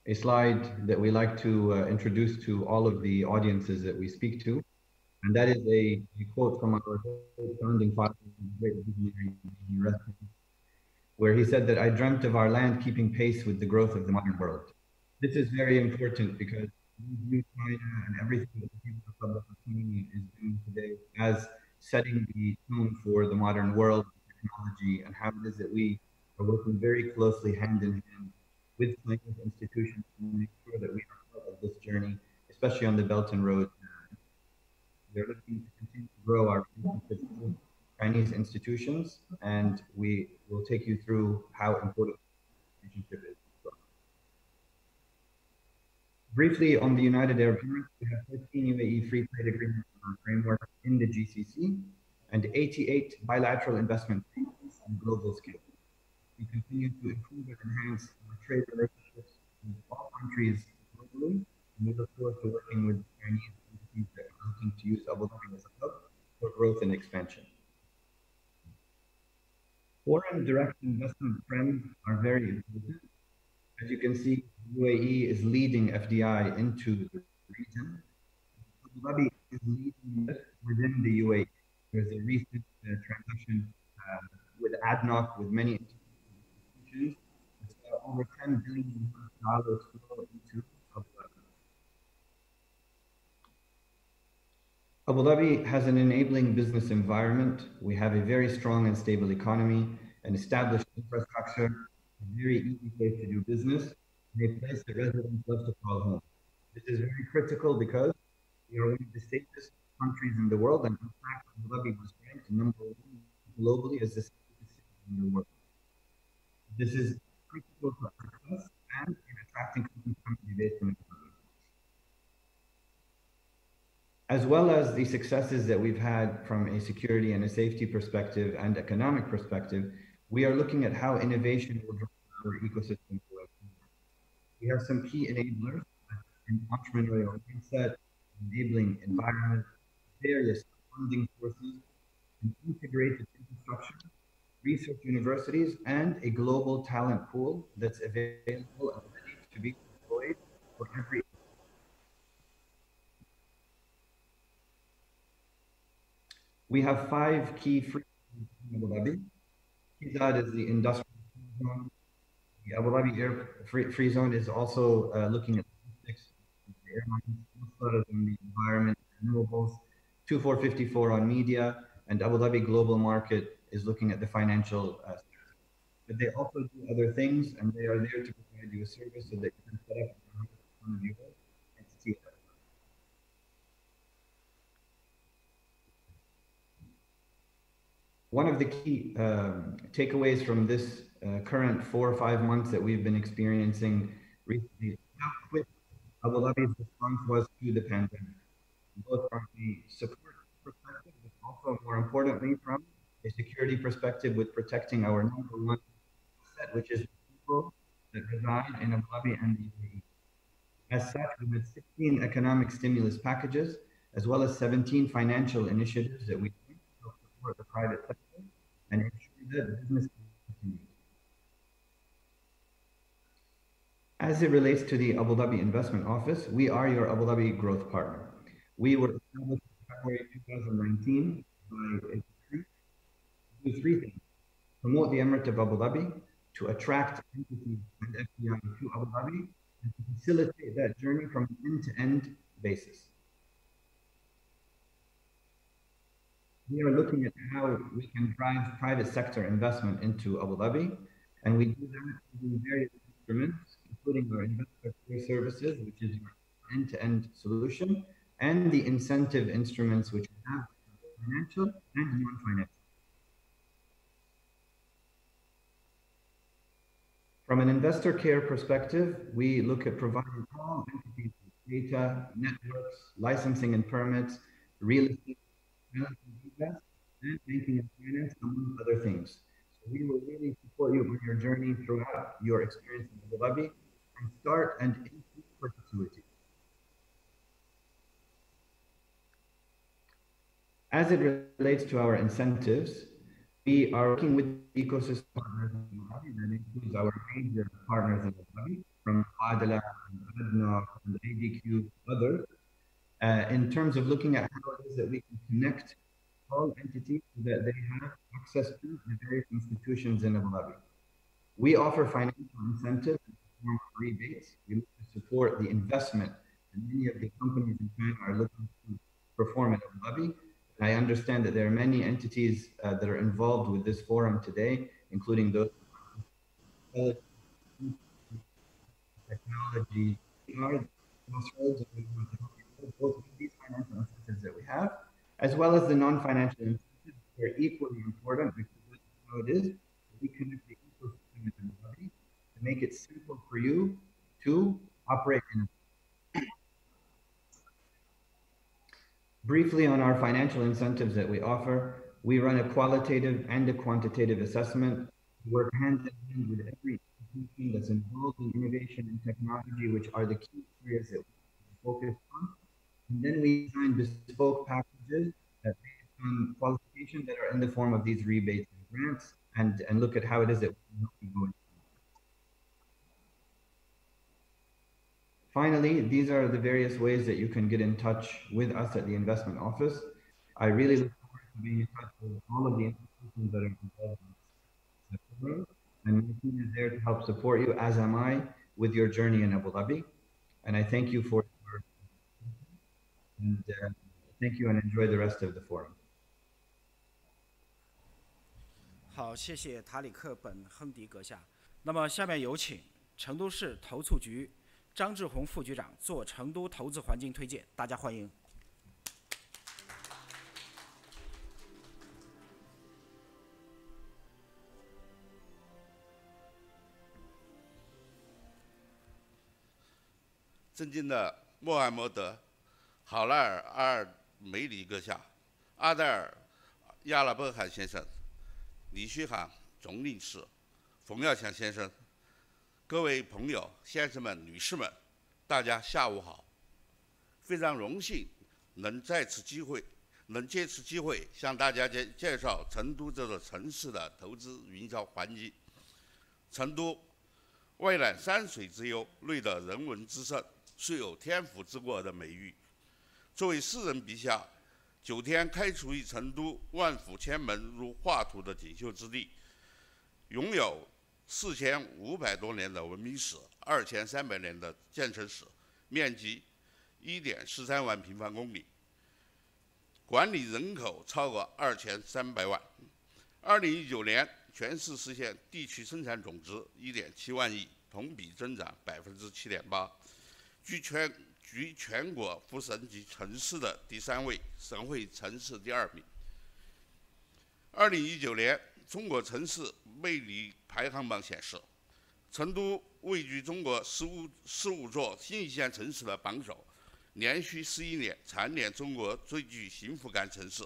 a slide that we like to introduce to all of the audiences that we speak to. And that is a quote from our founding father, great visionary, where he said that I dreamt of our land keeping pace with the growth of the modern world. This is very important because we view China and everything that the People's Republic of China is doing today as setting the tone for the modern world, technology, and how it is that we are working very closely hand in hand with Chinese institutions to make sure that we are part of this journey, especially on the Belt and Road. We're looking to continue to grow our relationships with Chinese institutions, and we will take you through how important the relationship is. Briefly on the United Arab Emirates, we have 13 UAE free trade agreements in our framework in the GCC and 88 bilateral investment treaties on global scale. We continue to improve and enhance our trade relationships with all countries globally, and we look forward to working with Chinese entities that are looking to use Abu Dhabi as a hub for growth and expansion. Foreign direct investment trends are very important. As you can see, UAE is leading FDI into the region. Abu Dhabi is leading this within the UAE. There's a recent transaction with ADNOC, with many institutions. It's over $10 billion flow into Abu Dhabi. Abu Dhabi has an enabling business environment. We have a very strong and stable economy, an established infrastructure, a very easy place to do business, and a place that residents love to call home. This is very critical because we are one of the safest countries in the world, and in fact, Abu Dhabi was ranked number 1 globally as the safest city in the world. This is critical for us and in attracting companies to be based in Abu Dhabi. As well as the successes that we've had from a security and a safety perspective and economic perspective, we are looking at how innovation will drive our ecosystem forward. We have some key enablers in entrepreneurial mindset, enabling environment, various funding sources, an integrated infrastructure, research universities, and a global talent pool that's available and ready to be deployed for every. We have 5 key free zones in Abu Dhabi. Kizad is the industrial zone. The Abu Dhabi Air Free Zone is also looking at logistics, the airlines, Muscat is on the environment, renewables, 2454 on media, and Abu Dhabi Global Market is looking at the financial sector. But they also do other things, and they are there to provide you a service so that you can set up one of your entities. One of the key takeaways from this current 4 or 5 months that we've been experiencing recently, how quick Abu Dhabi's response was to the pandemic, both from the support perspective, but also more importantly from a security perspective with protecting our number 1 asset, which is people that reside in Abu Dhabi and the UAE. As such, we had 16 economic stimulus packages, as well as 17 financial initiatives that we took to support the private sector and ensure that business continues. As it relates to the Abu Dhabi Investment Office, we are your Abu Dhabi growth partner. We were established in February 2019 by a decree to do 3 things: promote the Emirate of Abu Dhabi, to attract entities and FDI to Abu Dhabi, and to facilitate that journey from an end-to-end basis. We are looking at how we can drive private sector investment into Abu Dhabi, and we do that through various instruments, including our investor services, which is your end-to-end solution, and the incentive instruments which we have financial and non-financial. From an investor care perspective, we look at providing all entities with data, networks, licensing and permits, real estate, and banking and finance, among other things. So we will really support you on your journey throughout your experience in Abu Dhabi, from start and into perpetuity. As it relates to our incentives, We are working with ecosystem partners in Abu Dhabi. That includes our major partners in Abu Dhabi, from Adela and ADNOC and ADQ, others, in terms of looking at how it is that we can connect all entities so that they have access to the various institutions in Abu Dhabi. We offer financial incentives in the form of rebates. We look to support the investment, and many of the companies in China are looking to perform in Abu Dhabi. And I understand that there are many entities that are involved with this forum today, including those technology, are crossroads, and we want to help you both with these financial incentives that we have, as well as the non-financial incentives. They're equally important because that's how it is. We connect the ecosystem in Abu Dhabi to make it simple for you to operate in. Briefly on our financial incentives that we offer, we run a qualitative and a quantitative assessment. We work hand in hand with every institution that's involved in innovation and technology, which are the key areas that we focus on. And then we design bespoke packages that based on qualification that are in the form of these rebates and grants, and look at how it is that we can help you going. Finally, these are the various ways that you can get in touch with us at the investment office. I really look forward to being in touch with all of the institutions that are involved in this program. And my team is there to help support you, as am I, with your journey in Abu Dhabi. And I thank you for your and thank you and enjoy the rest of the forum. 好，谢谢塔里克本亨迪阁下。那么下面有请成都市投促局张志宏副局长做成都投资环境推荐，大家欢迎。尊敬的穆罕默德·好拉尔·阿尔梅里阁下、阿黛尔·亚拉伯罕先生、李旭航总领事、冯耀强先生，各位朋友、先生们、女士们，大家下午好！非常荣幸能借此机会向大家介绍成都这座城市的投资营销环境。成都蔚揽山水之优，内得人文之盛，素有天府之国的美誉。作为诗人笔下9天开除于成都，万府千门如画图的锦绣之地，拥有4500多年的文明史，2300年的建成史，面积1.43万平方公里，管理人口超过2300万。2019年，全市实现地区生产总值1.7万亿，同比增长7.8%，居全国副省级城市的第3位，省会城市第2名。2019年中国城市魅力排行榜显示，成都位居中国15座新一线城市的榜首，连续11年蝉联中国最具幸福感城市，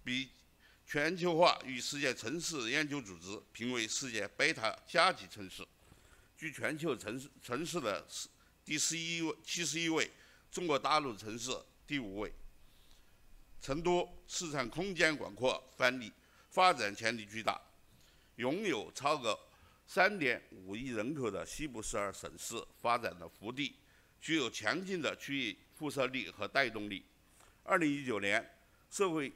被全球化与世界城市研究组织评为世界贝塔甲级城市，居全球城市的第71位，中国大陆城市第5位。成都市场空间广阔，发展潜力巨大，拥有超过3.5亿人口的西部12省市发展的腹地，具有强劲的区域辐射力和带动力。2019年，社会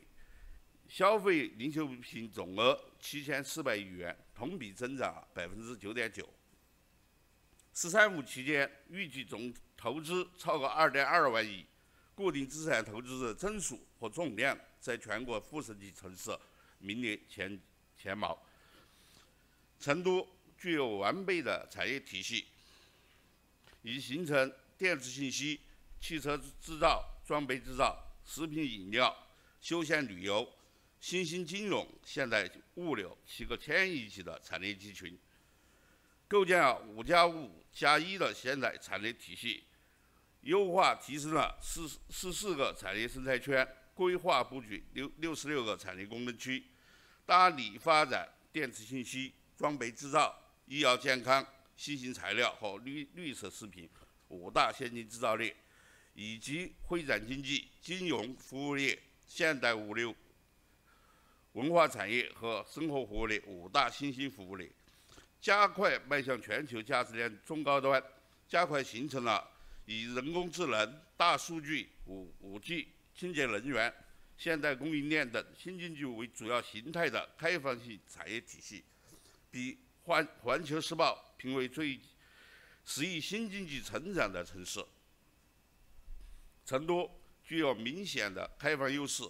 消费零售品总额7400亿元，同比增长9.9%。“十三五”期间，预计总投资超过2.2万亿，固定资产投资的增速和总量在全国副省级城市名列前茅。成都具有完备的产业体系，已形成电子信息、汽车制造、装备制造、食品饮料、休闲旅游、新兴金融、现代物流7个千亿级的产业集群，构建了5+5+1的现代产业体系，优化提升了14个产业生态圈，规划布局66个产业功能区，大力发展电子信息、装备制造、医药健康、新型材料和绿色食品5大先进制造业，以及会展经济、金融服务业、现代物流文化产业和生活服务类5大新兴服务类，加快迈向全球价值链中高端，加快形成了以人工智能、大数据、5G、清洁能源、现代供应链等新经济为主要形态的开放性产业体系，比环球时报评为最实现新经济成长的城市。成都具有明显的开放优势，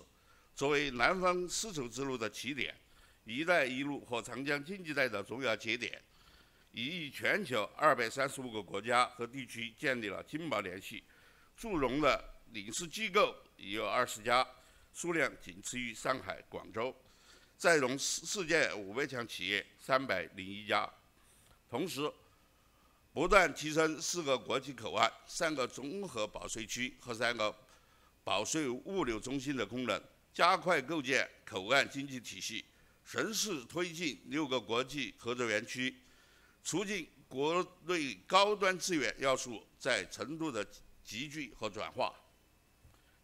作为南方丝绸之路的起点、“一带一路”和长江经济带的重要节点，已与全球235个国家和地区建立了经贸联系，驻容的领事机构已有20家，数量仅次于上海、广州，在容世界500强企业301家。同时，不断提升4个国际口岸、3个综合保税区和3个保税物流中心的功能，加快构建口岸经济体系，顺势推进6个国际合作园区，促进国内高端资源要素在成都的集聚和转化。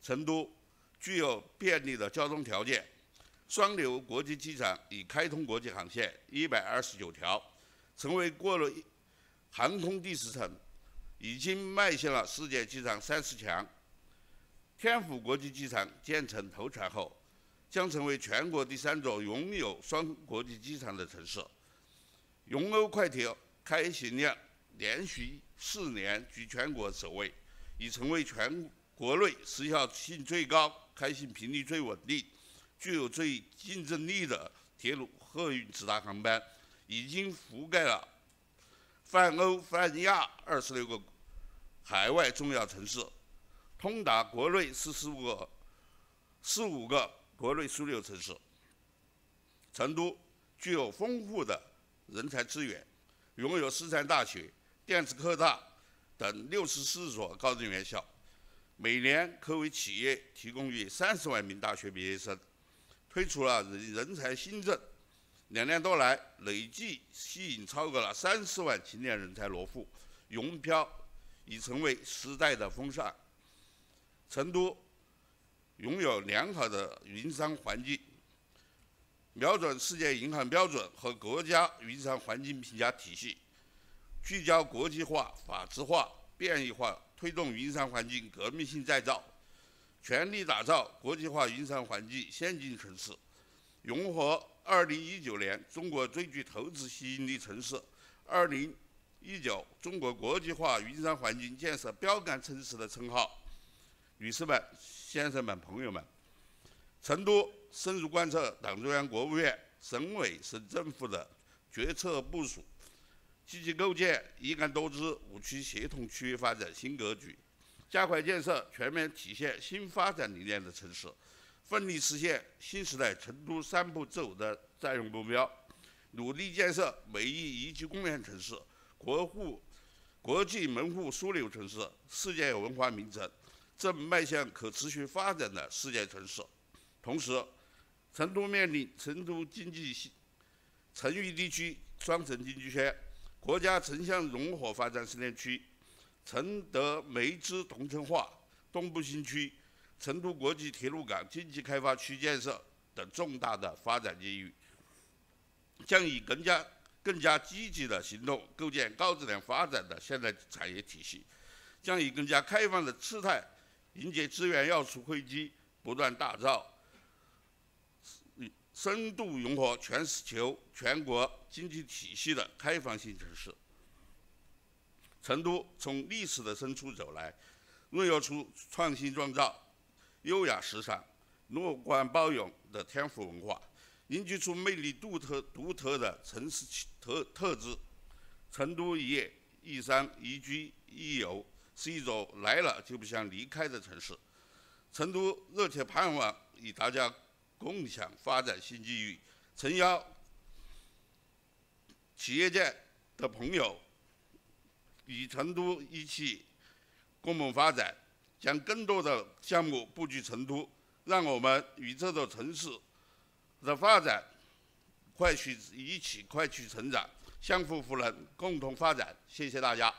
成都具有便利的交通条件，双流国际机场已开通国际航线129条，成为国内航空第10城，已经迈向了世界机场30强。天府国际机场建成投产后，将成为全国第3座拥有双国际机场的城市。蓉欧快铁开行量连续4年居全国首位，已成为全国内时效性最高、开行频率最稳定、具有最竞争力的铁路客运直达航班，已经覆盖了泛欧、泛亚26个海外重要城市，通达国内15个国内枢纽城市。成都具有丰富的人才资源，拥有13大学、电子科大等64所高等院校，每年可为企业提供约30万名大学毕业生，推出了人才新政，2年多来累计吸引超过了30万青年人才落户，融漂已成为时代的风尚。成都拥有良好的营商环境，瞄准世界银行标准和国家营商环境评价体系，聚焦国际化、法治化、便利化，推动营商环境革命性再造，全力打造国际化营商环境先进城市，荣获2019年中国最具投资吸引力城市、2019中国国际化营商环境建设标杆城市的称号。女士们、先生们、朋友们，成都深入贯彻党中央、国务院、省委、省政府的决策部署，积极构建一干多支5区协同区域发展新格局，加快建设全面体现新发展理念的城市，奋力实现新时代成都3步走的战略目标，努力建设美丽宜居公园城市、国际门户枢纽城市、世界文化名城，正迈向可持续发展的世界城市。同时，成都面临成都经济成渝地区双城经济圈、国家城乡融合发展试验区、承德梅支同城化、东部新区、成都国际铁路港经济开发区建设等重大的发展机遇，将以更加积极的行动构建高质量发展的现代产业体系，将以更加开放的姿态迎接资源要素汇集，不断打造深度融合全球全国经济体系的开放性城市。成都从历史的深处走来，孕育出创新创造、优雅时尚、乐观包容的天府文化，凝聚出魅力独特的城市特质。成都一夜、一商、一居、一游，是一座来了就不想离开的城市。成都热切盼望与大家共享发展新机遇，诚邀企业界的朋友与成都一起共谋发展，将更多的项目布局成都，让我们与这座城市的发展一起快去成长，相互扶能，共同发展。谢谢大家。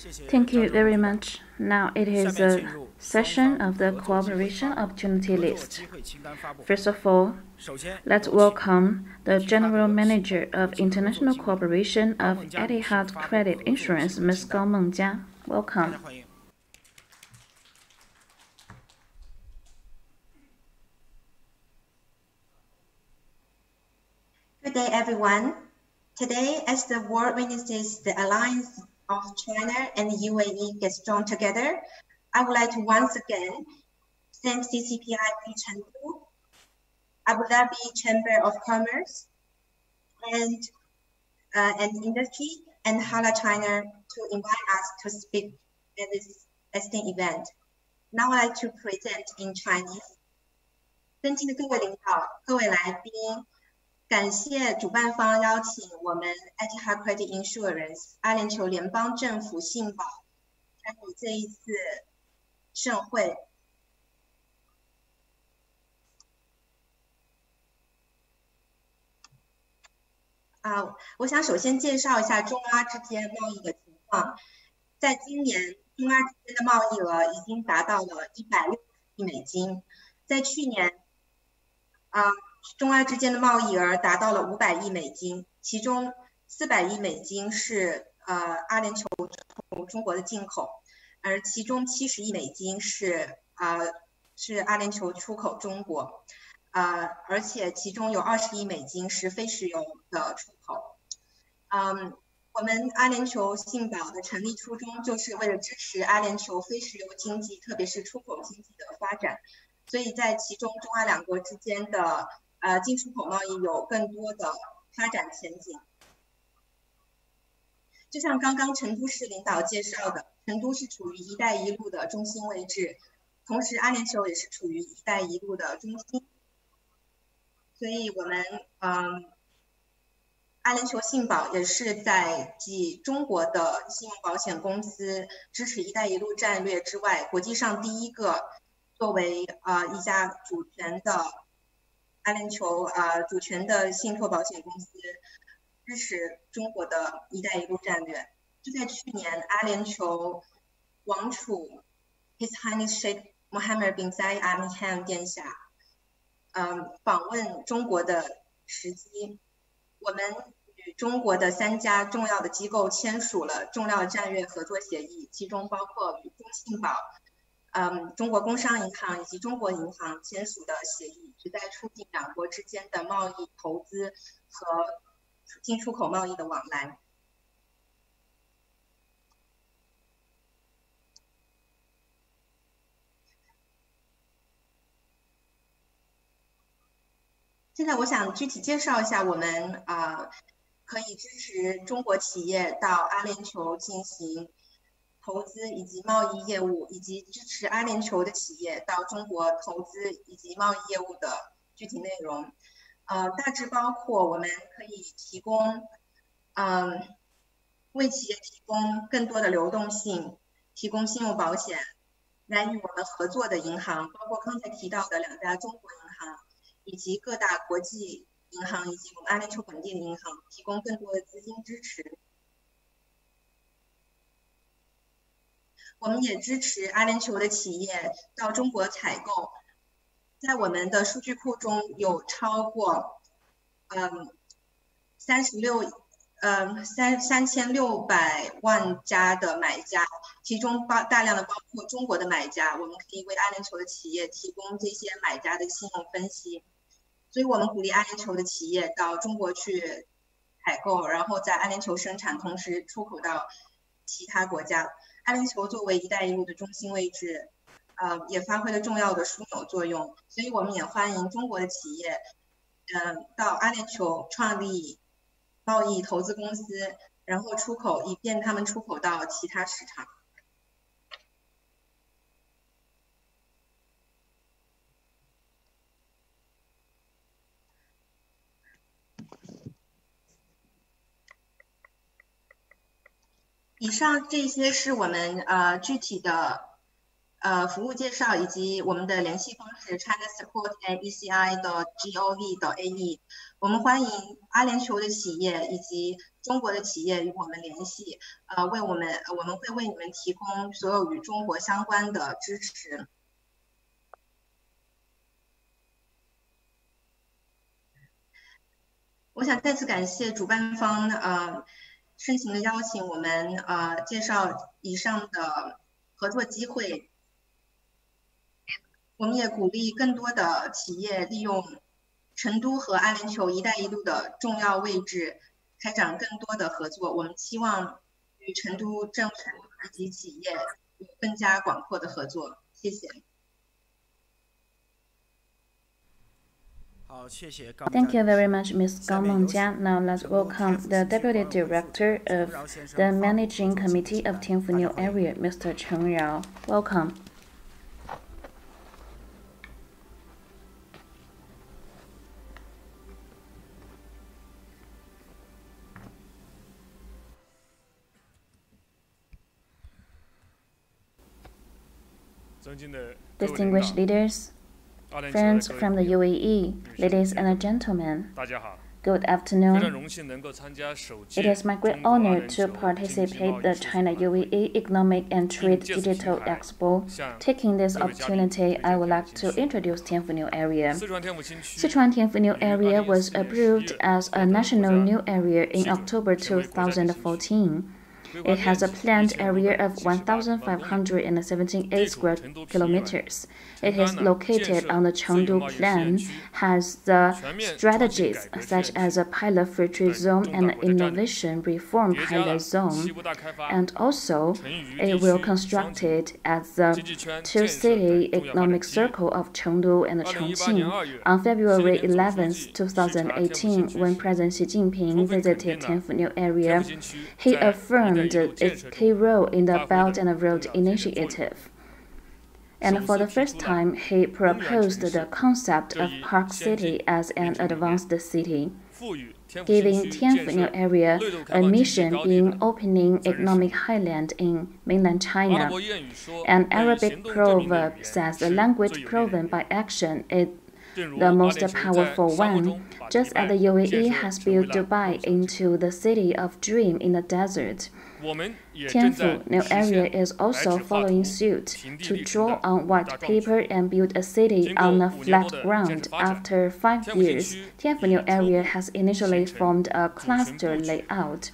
Thank you very much. Now it is a session of the Cooperation Opportunity List. First of all, let's welcome the General Manager of International Cooperation of Etihad Credit Insurance, Ms. Gao Mengjia. Welcome. Good day, everyone. Today, as the world witnesses the alliance of China and the UAE get strong together, I would like to once again thank CCPIB Chengdu, Abu Dhabi Chamber of Commerce, and Industry, and Hala China to invite us to speak at this esteemed event. Now I'd like to present in Chinese. 尊敬的各位领导、各位来宾。感谢主办方邀请我们 Etihad Credit Insurance 阿联酋联邦政府信保参与这一次盛会。我想首先介绍一下中阿之间贸易的情况。在今年，中阿之间的贸易额已经达到了160亿美金，在去年，中阿之间的贸易额达到了500亿美金，其中400亿美金是阿联酋从中国的进口，而其中70亿美金是阿联酋出口中国，而且其中有20亿美金是非石油的出口。我们阿联酋信保的成立初衷就是为了支持阿联酋非石油经济，特别是出口经济的发展，所以在其中中阿两国之间的进出口贸易有更多的发展前景。就像刚刚成都市领导介绍的，成都是处于“一带一路”的中心位置，同时阿联酋也是处于“一带一路”的中心，所以我们阿联酋信保也是在继中国的信用保险公司支持“一带一路”战略之外，国际上第一个作为一家主权的阿联酋主权的信托保险公司支持中国的“一带一路”战略。就在去年，阿联酋王储 His Highness Sheikh Mohammed bin Zayed Al Nahyan 殿下访问中国的时机，我们与中国的3家重要的机构签署了重要的战略合作协议，其中包括与中信保、中国工商银行以及中国银行签署的协议，旨在促进两国之间的贸易、投资和进出口贸易的往来。现在我想具体介绍一下我们可以支持中国企业到阿联酋进行投资以及贸易业务，以及支持阿联酋的企业到中国投资以及贸易业务的具体内容。大致包括我们可以提供为企业提供更多的流动性，提供信用保险，来与我们合作的银行，包括刚才提到的2家中国银行，以及各大国际银行以及我们阿联酋本地的银行提供更多的资金支持。我们也支持阿联酋的企业到中国采购，在我们的数据库中有超过3600万家的买家，其中大量的包括中国的买家，我们可以为阿联酋的企业提供这些买家的信用分析。所以我们鼓励阿联酋的企业到中国去采购，然后在阿联酋生产，同时出口到其他国家。阿联酋作为“一带一路”的中心位置，也发挥了重要的枢纽作用。所以我们也欢迎中国的企业，到阿联酋创立贸易投资公司，然后出口，以便他们出口到其他市场。以上这些是我们具体的服务介绍以及我们的联系方式 china-support@adci.gov.ae。我们欢迎阿联酋的企业以及中国的企业与我们联系，我们会为你们提供所有与中国相关的支持。我想再次感谢主办方深情的邀请我们介绍以上的合作机会。我们也鼓励更多的企业利用成都和阿联酋“一带一路”的重要位置，开展更多的合作。我们期望与成都政府以及企业有更加广阔的合作。谢谢。Thank you very much, Ms. Gao Mengjia. Now let's welcome the Deputy Director of the Managing Committee of Tianfu New Area, Mr. Cheng Rao. Welcome. Distinguished leaders, friends from the UAE, ladies and gentlemen, good afternoon. It is my great honor to participate in the China-UAE Economic and Trade Digital Expo. Taking this opportunity, I would like to introduce Tianfu New Area. Sichuan Tianfu New Area was approved as a national new area in October 2014. It has a planned area of 1,578 square kilometers. It is located on the Chengdu Plan, has the strategies such as a pilot free trade zone and innovation reform pilot zone, and also it will construct it as the two-city economic circle of Chengdu and Chongqing. On February 11, 2018, when President Xi Jinping visited Tianfu New Area, he affirmed its key role in the Belt and Road Initiative. And for the first time, he proposed the concept of Park City as an advanced city, giving Tianfu New Area a mission in opening economic highland in mainland China. An Arabic proverb says the language proven by action is the most powerful one, just as the UAE has built Dubai into the city of dream in the desert. Tianfu New Area is also following suit to draw on white paper and build a city on a flat ground. After 5 years, Tianfu New Area has initially formed a cluster layout,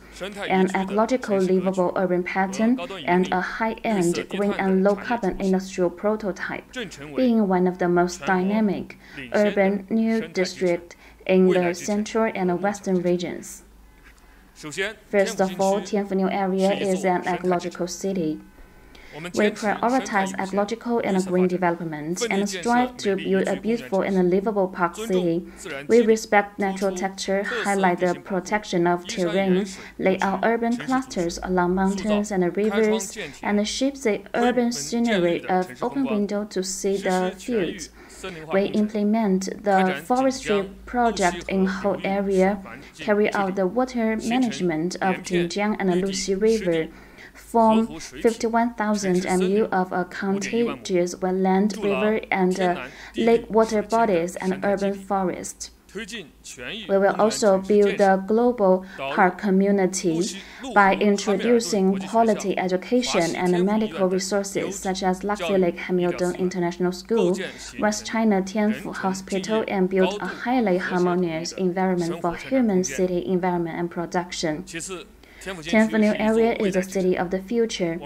an ecological livable urban pattern, and a high-end green and low-carbon industrial prototype, being one of the most dynamic urban new districts in the central and western regions. First of all, Tianfu New Area is an ecological city. We prioritize ecological and green development and strive to build a beautiful and livable park city. We respect natural texture, highlight the protection of terrain, lay out urban clusters along mountains and rivers, and shape the urban scenery of open window to see the fields. We implement the forestry project in whole area, carry out the water management of Jinjiang and Luxi River, form 51,000 MU of a contiguous wetland, river, and lake water bodies and urban forest. We will also build the global park community by introducing quality education and medical resources such as Luxi Lake Hamilton International School, West China Tianfu Hospital, and build a highly harmonious environment for human city environment and production. Tianfu New Area is a city of the future.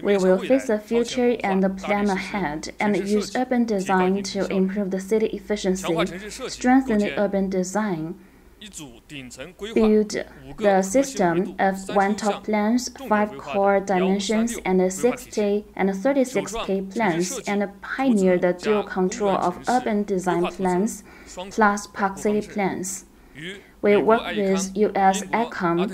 We will face the future and plan ahead and use urban design to improve the city efficiency, strengthen the urban design, build the system of one top plans, 5 core dimensions, and 60 and 36 key plans, and pioneer the dual control of urban design plans plus park city plans. We work with US ECOM,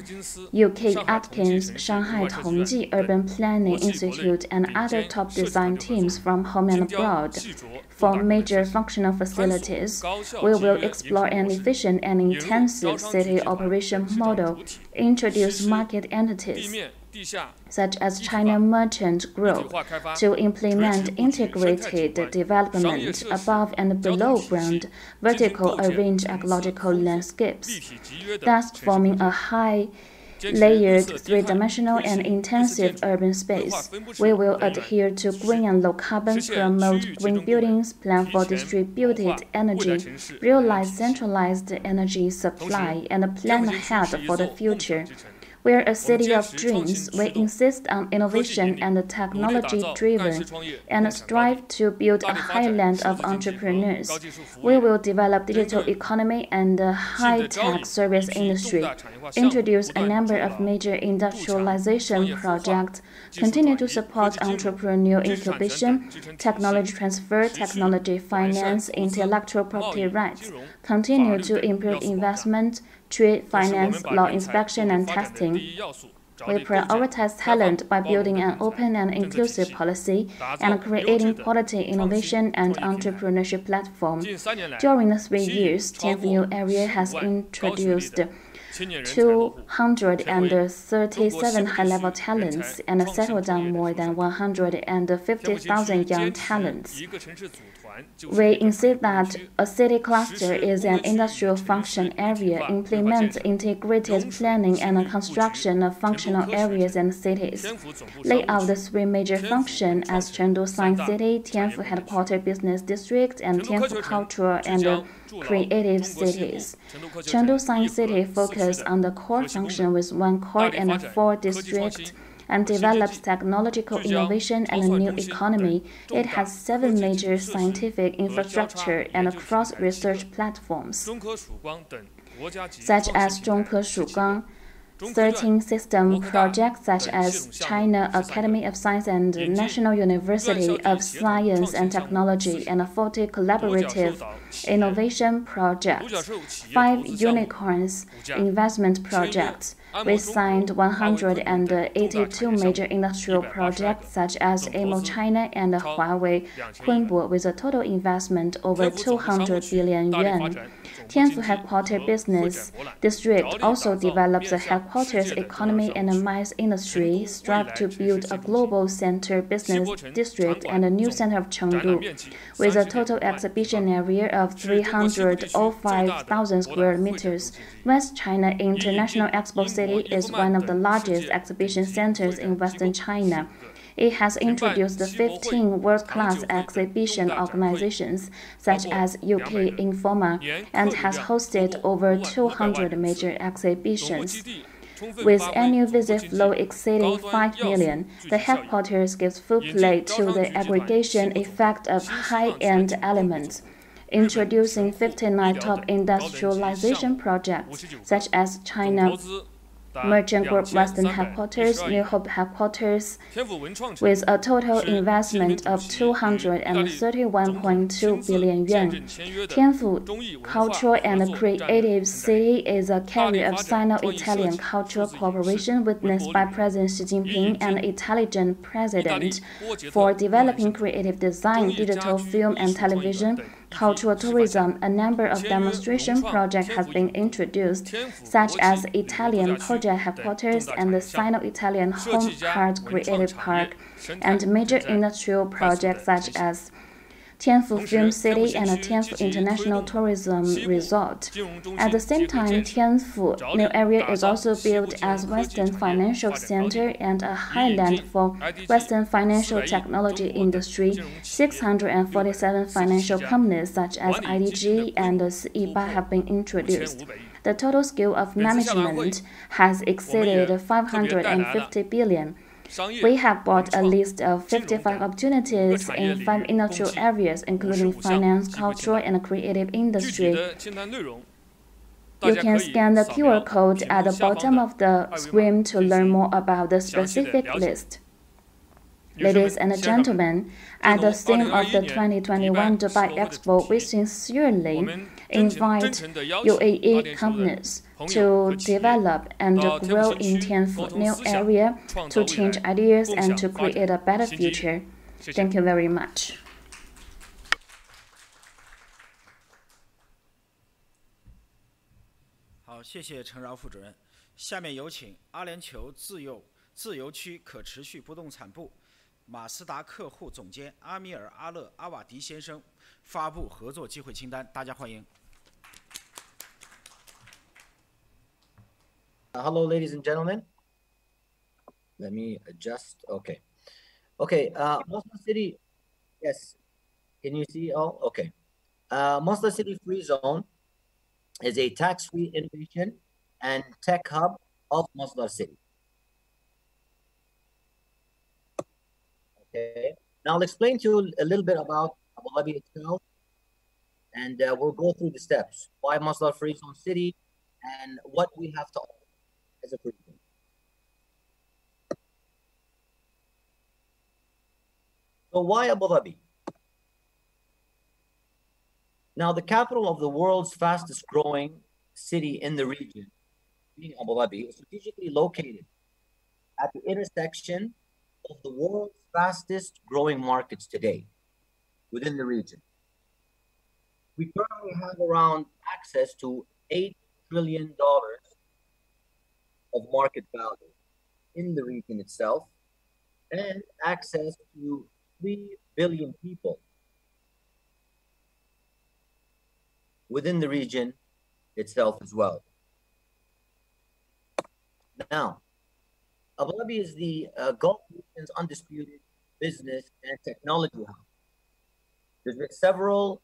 UK Atkins, Shanghai Tongji Urban Planning Institute, and other top design teams from home and abroad. For major functional facilities, we will explore an efficient and intensive city operation model, introduce market entities, such as China Merchant Group, to implement integrated development above and below ground vertical arranged ecological landscapes, thus forming a high-layered, three-dimensional and intensive urban space. We will adhere to green and low-carbon, promote green buildings, plan for distributed energy, realize centralized energy supply, and plan ahead for the future. We're a city of dreams. We insist on innovation and technology-driven and strive to build a highland of entrepreneurs. We will develop digital economy and high-tech service industry, introduce a number of major industrialization projects, continue to support entrepreneurial incubation, technology transfer, technology finance, intellectual property rights, continue to improve investment, trade, finance, law inspection, and testing. We prioritize talent by building an open and inclusive policy and creating quality innovation and entrepreneurship platform. During the 3 years, Tianfu New Area has introduced 237 high-level talents and settled down more than 150,000 young talents. We insist that a city cluster is an industrial function area, implements integrated planning and construction of functional areas and cities, lay out the 3 major functions as Chengdu Science City, Tianfu Headquarter Business District, and Tianfu Cultural and Creative Cities. Chengdu Science City focuses on the core function with 1 core and 4 districts, and develops technological innovation and a new economy. It has 7 major scientific infrastructure and cross-research platforms, such as Zhongke Shugang, 13 system projects such as China Academy of Science and National University of Science and Technology, and 40 collaborative innovation projects, 5 unicorns investment projects. We signed 182 major industrial projects such as AMO China and Huawei Kunbo with a total investment over 200 billion yuan. Tianfu Headquarter Business District also develops a headquarters economy and a mines industry, strive to build a global center business district and a new center of Chengdu, with a total exhibition area of 305,000 square meters. West China International Expo City is one of the largest exhibition centers in Western China. It has introduced 15 world-class exhibition organizations, such as UK Informa, and has hosted over 200 major exhibitions. With annual visit flow exceeding 5 million, the headquarters gives full play to the aggregation effect of high-end elements, introducing 59 top industrialization projects, such as China Merchant Group Western Headquarters, New Hope Headquarters, with a total investment of 231.2 billion yuan. Tianfu Cultural and Creative City is a carrier of Sino-Italian cultural cooperation witnessed by President Xi Jinping and Italian President for developing creative design, digital film and television, cultural tourism. A number of demonstration projects have been introduced, such as Italian Project Headquarters and the Sino-Italian Home Art Creative Park, and major industrial projects such as Tianfu Film City and a Tianfu International Tourism Resort. At the same time, Tianfu New Area is also built as Western Financial Center and a highland for Western financial technology industry. 647 financial companies such as IDG and SIBA have been introduced. The total scale of management has exceeded 550 billion. We have brought a list of 55 opportunities in 5 industrial areas, including finance, cultural, and creative industry. You can scan the QR code at the bottom of the screen to learn more about the specific list. Ladies and gentlemen, at the theme of the 2021 Dubai Expo, we sincerely invite UAE companies to develop and grow in Tianfu New Area, to change ideas and to create a better future. Thank you very much. 好，谢谢陈饶副主任。下面有请阿联酋自由自由区可持续不动产部马斯达客户总监阿米尔·阿勒·阿瓦迪先生发布合作机会清单，大家欢迎。Hello, ladies and gentlemen. Let me adjust. Okay. Okay. Muscat City. Yes. Can you see all? Okay. Muscat City Free Zone is a tax-free innovation and tech hub of Muscat City. Okay. Now I'll explain to you a little bit about Abu Dhabi itself, and we'll go through the steps. Why Muscat Free Zone City, and what we have to offer as a free zone. So why Abu Dhabi? Now, the capital of the world's fastest growing city in the region, being Abu Dhabi, is strategically located at the intersection of the world's fastest growing markets today within the region. We currently have around access to $8 trillion of market value in the region itself, and access to 3 billion people within the region itself as well. Now, Abu Dhabi is the Gulf region's undisputed business and technology hub. There's been several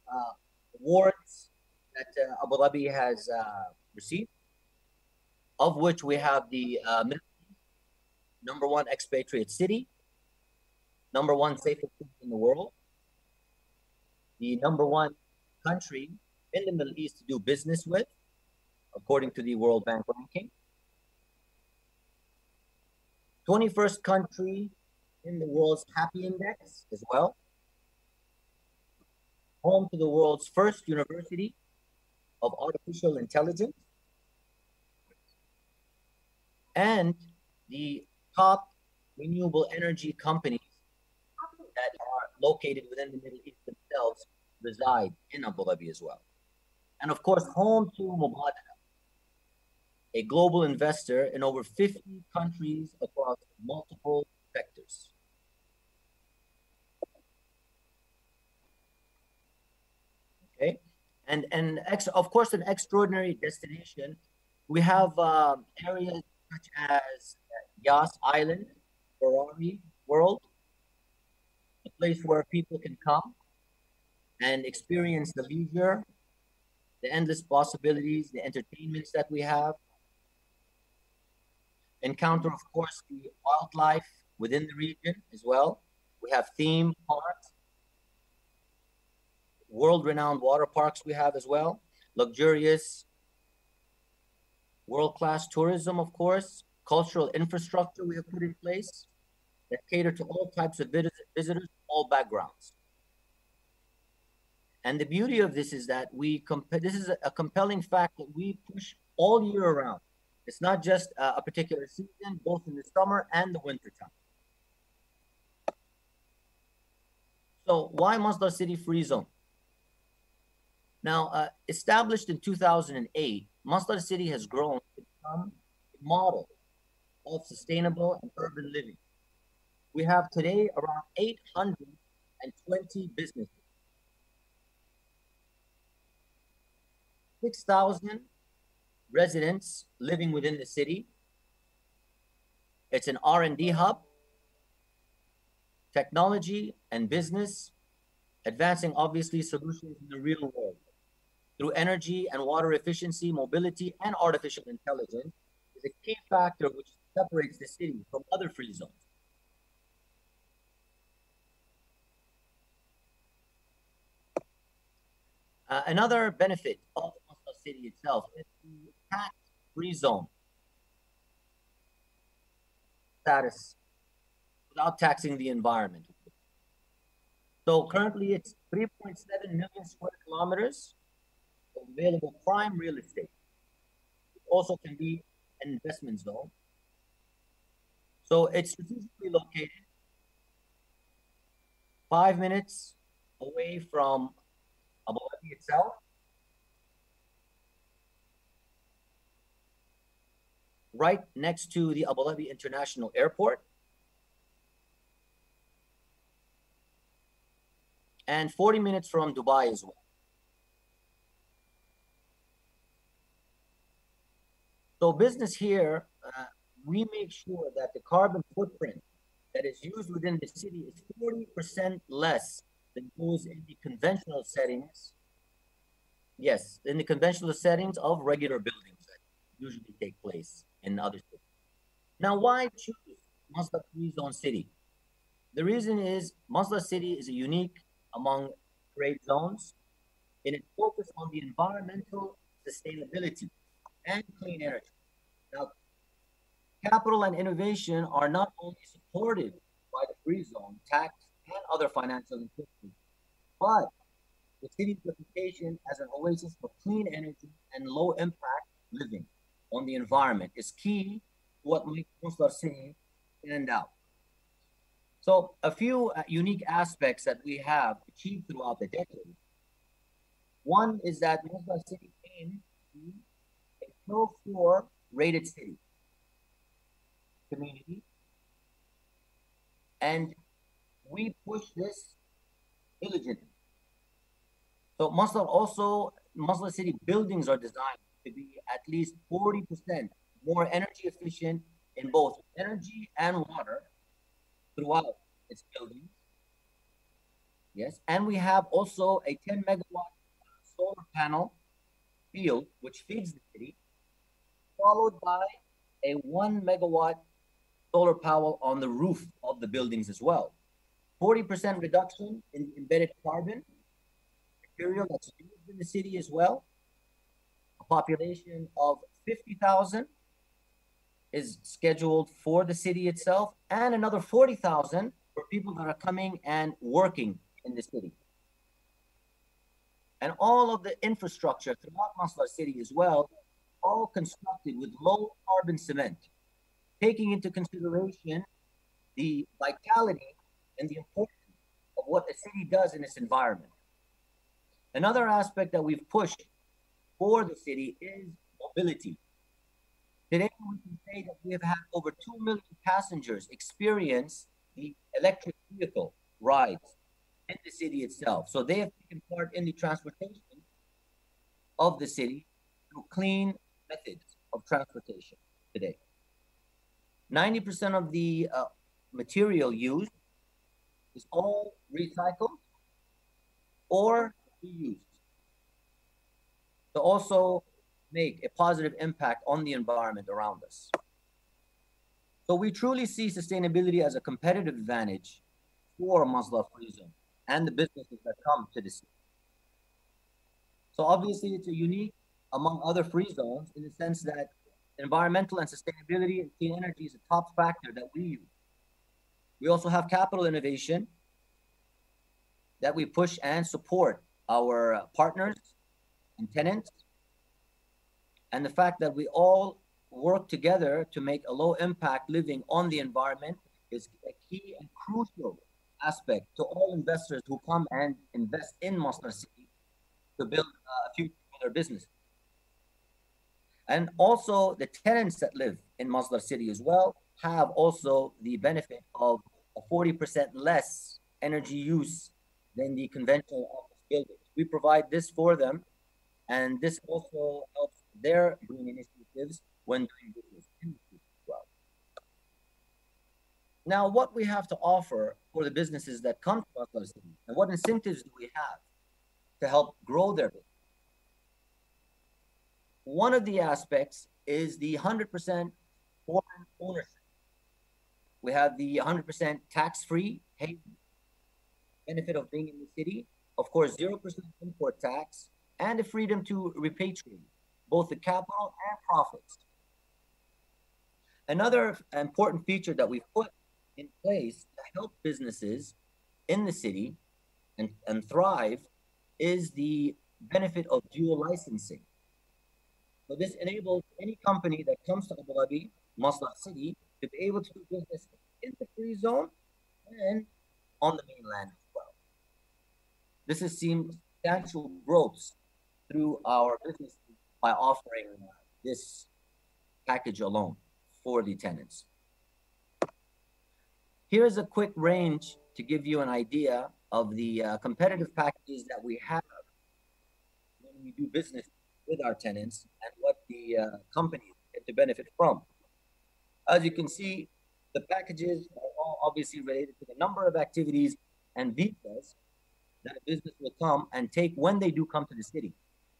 awards that Abu Dhabi has received, of which we have the #1 expatriate city, #1 safest city in the world, the #1 country in the Middle East to do business with, according to the World Bank ranking, 21st country in the world's Happy Index as well, home to the world's first university of artificial intelligence, and the top renewable energy companies that are located within the Middle East themselves reside in Abu Dhabi as well. And of course, home to Mubadala, a global investor in over 50 countries across multiple sectors. Okay, and of course, an extraordinary destination. We have areas such as Yas Island, Ferrari World, a place where people can come and experience the leisure, the endless possibilities, the entertainments that we have. Encounter, of course, the wildlife within the region as well. We have theme parks, world-renowned water parks we have as well, luxurious, world-class tourism, of course, cultural infrastructure we have put in place that cater to all types of visitors, all backgrounds. And the beauty of this is that this is a compelling fact that we push all year around. It's not just a particular season, both in the summer and the winter time. So why Masdar City Free Zone? Now, established in 2008, Masdar City has grown to become a model of sustainable and urban living. We have today around 820 businesses, 6,000 residents living within the city. It's an R&D hub, technology and business, advancing obviously solutions in the real world through energy and water efficiency, mobility, and artificial intelligence is a key factor which separates the city from other free zones. Another benefit of the city itself is the tax-free zone status without taxing the environment. So currently it's 3.7 million square kilometers of available prime real estate. It also can be an investment zone. So it's strategically located 5 minutes away from Abu Dhabi itself, right next to the Abu Dhabi International Airport, and 40 minutes from Dubai as well. So business here, we make sure that the carbon footprint that is used within the city is 40% less than those in the conventional settings. Yes, in the conventional settings of regular buildings that usually take place in other cities. Now, why choose Masdar Free Zone City? The reason is Masdar City is a unique among trade zones in its focus on the environmental sustainability and clean energy. Now, capital and innovation are not only supported by the free zone, tax, and other financial incentives, but the city's reputation as an oasis for clean energy and low impact living on the environment is key to what makes Masdar City stand out. So a few unique aspects that we have achieved throughout the decade. One is that Masdar City aims to be a Pro 4 rated city community, and we push this diligently. So Masdar City buildings are designed to be at least 40% more energy efficient in both energy and water throughout its buildings. Yes, and we have also a 10 megawatt solar panel field which feeds the city, followed by a 1 megawatt solar power on the roof of the buildings as well. 40% reduction in embedded carbon material that's used in the city as well. A population of 50,000 is scheduled for the city itself, and another 40,000 for people that are coming and working in the city. And all of the infrastructure throughout Masdar City as well, all constructed with low carbon cement, taking into consideration the vitality and the importance of what the city does in its environment. Another aspect that we've pushed for the city is mobility. Today, we can say that we have had over 2 million passengers experience the electric vehicle rides in the city itself. So they have taken part in the transportation of the city through clean methods of transportation today. 90% of the material used is all recycled or reused to also make a positive impact on the environment around us. So we truly see sustainability as a competitive advantage for Masdar Free Zone and the businesses that come to the city. So obviously it's a unique among other free zones in the sense that environmental and sustainability and clean energy is a top factor that we use. We also have capital innovation that we push and support our partners and tenants, and the fact that we all work together to make a low impact living on the environment is a key and crucial aspect to all investors who come and invest in Masdar City to build a future for their business. And also the tenants that live in Masdar City as well have also the benefit of a 40% less energy use than the conventional office buildings. We provide this for them, and this also helps their green initiatives when doing business in the city as well. Now, what we have to offer for the businesses that come to Masdar City, and what incentives do we have to help grow their business? One of the aspects is the 100% foreign ownership. We have the 100% tax-free benefit of being in the city, of course, 0% import tax, and the freedom to repatriate both the capital and profits. Another important feature that we've put in place to help businesses in the city and thrive is the benefit of dual licensing. So this enables any company that comes to Abu Dhabi, Masdar City, to be able to do business in the free zone and on the mainland as well. This has seen substantial growth through our business by offering this package alone. for the tenants. Here's a quick range to give you an idea of the competitive packages that we have when we do business with our tenants and what the companies get to benefit from. As you can see, the packages are all obviously related to the number of activities and visas that a business will come and take when they do come to the city.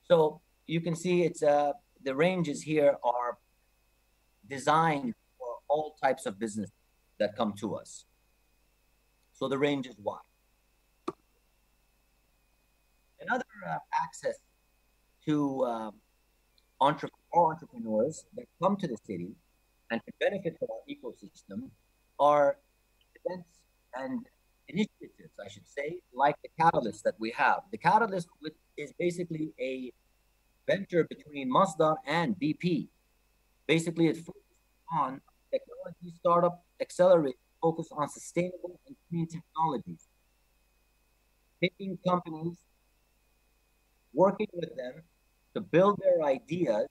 So you can see it's the ranges here are designed for all types of business that come to us. So the range is wide. Another access to entrepreneurs that come to the city and can benefit from our ecosystem are events and initiatives, I should say, like the Catalyst that we have. The Catalyst is basically a venture between Masdar and BP. Basically, it focuses on technology startup accelerate, focus on sustainable and clean technologies. Taking companies, working with them to build their ideas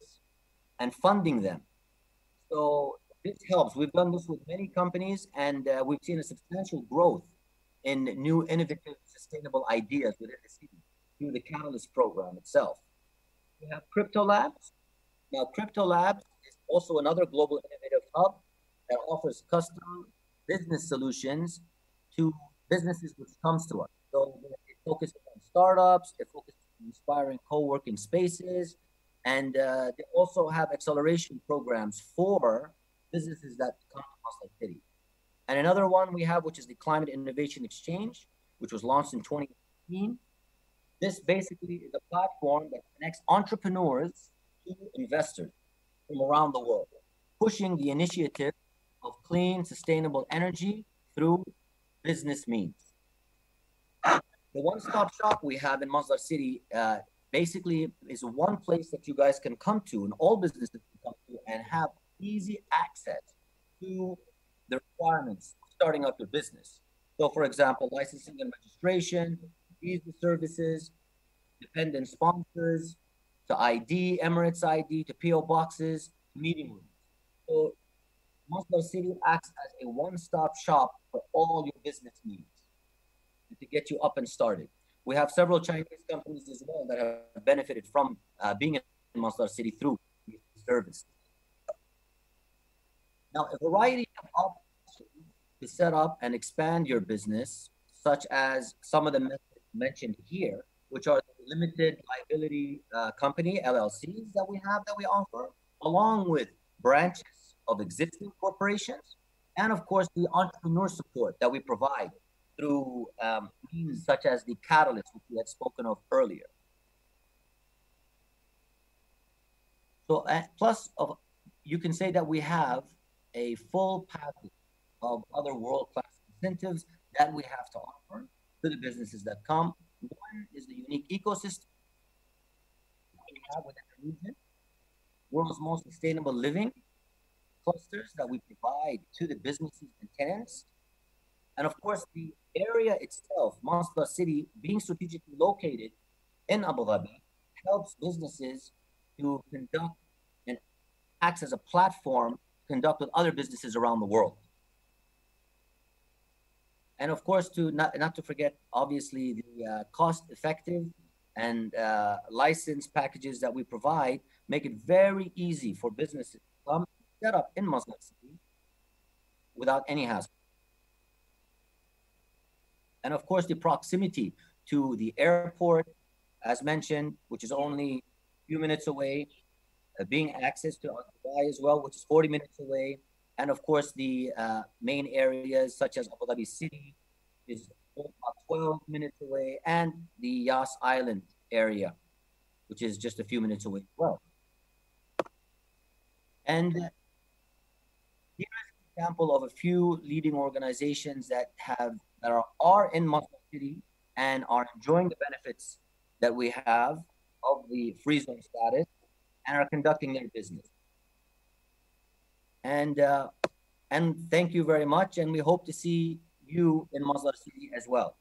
and funding them. So this helps. We've done this with many companies, and we've seen a substantial growth in new innovative, sustainable ideas within the city through the Catalyst program itself. We have Crypto Labs. Now, Crypto Labs is also another global innovative hub that offers custom business solutions to businesses which comes to us. So it focuses on startups, it focuses on inspiring co-working spaces, and they also have acceleration programs for businesses that come to Muscat City. And another one we have, which is the Climate Innovation Exchange, which was launched in 2018. This basically is a platform that connects entrepreneurs to investors from around the world, pushing the initiative of clean, sustainable energy through business means. The one-stop shop we have in Masdar City basically is one place that you guys can come to, and all businesses can come to, and have easy access to the requirements of starting up your business. So, for example, licensing and registration, visa services, dependent sponsors, to ID, Emirates ID, to PO boxes, meeting rooms. So Masdar City acts as a one-stop shop for all your business needs and to get you up and started. We have several Chinese companies as well that have benefited from being in Masdar City through these services. Now, a variety of options to set up and expand your business, such as some of the methods mentioned here, which are the limited liability company, LLCs, that we offer, along with branches of existing corporations, and of course the entrepreneur support that we provide through means such as the Catalyst, which we had spoken of earlier. So plus, you can say that we have a full package of other world-class incentives that we have to offer to the businesses that come. One is the unique ecosystem we have within the region, world's most sustainable living clusters that we provide to the businesses and tenants. And of course, the area itself, Masdar City, being strategically located in Abu Dhabi, helps businesses to conduct and acts as a platform to conduct with other businesses around the world. And of course, to not to forget, obviously, the cost-effective and license packages that we provide make it very easy for businesses to come set up in Masdar City without any hassle. And of course, the proximity to the airport, as mentioned, which is only a few minutes away, being access to Dubai as well, which is 40 minutes away. And of course, the main areas such as Abu Dhabi City is about 12 minutes away, and the Yas Island area, which is just a few minutes away as well. And here's an example of a few leading organizations that are in Masdar City and are enjoying the benefits that we have of the free zone status and are conducting their business. And thank you very much, and we hope to see you in Masdar City as well.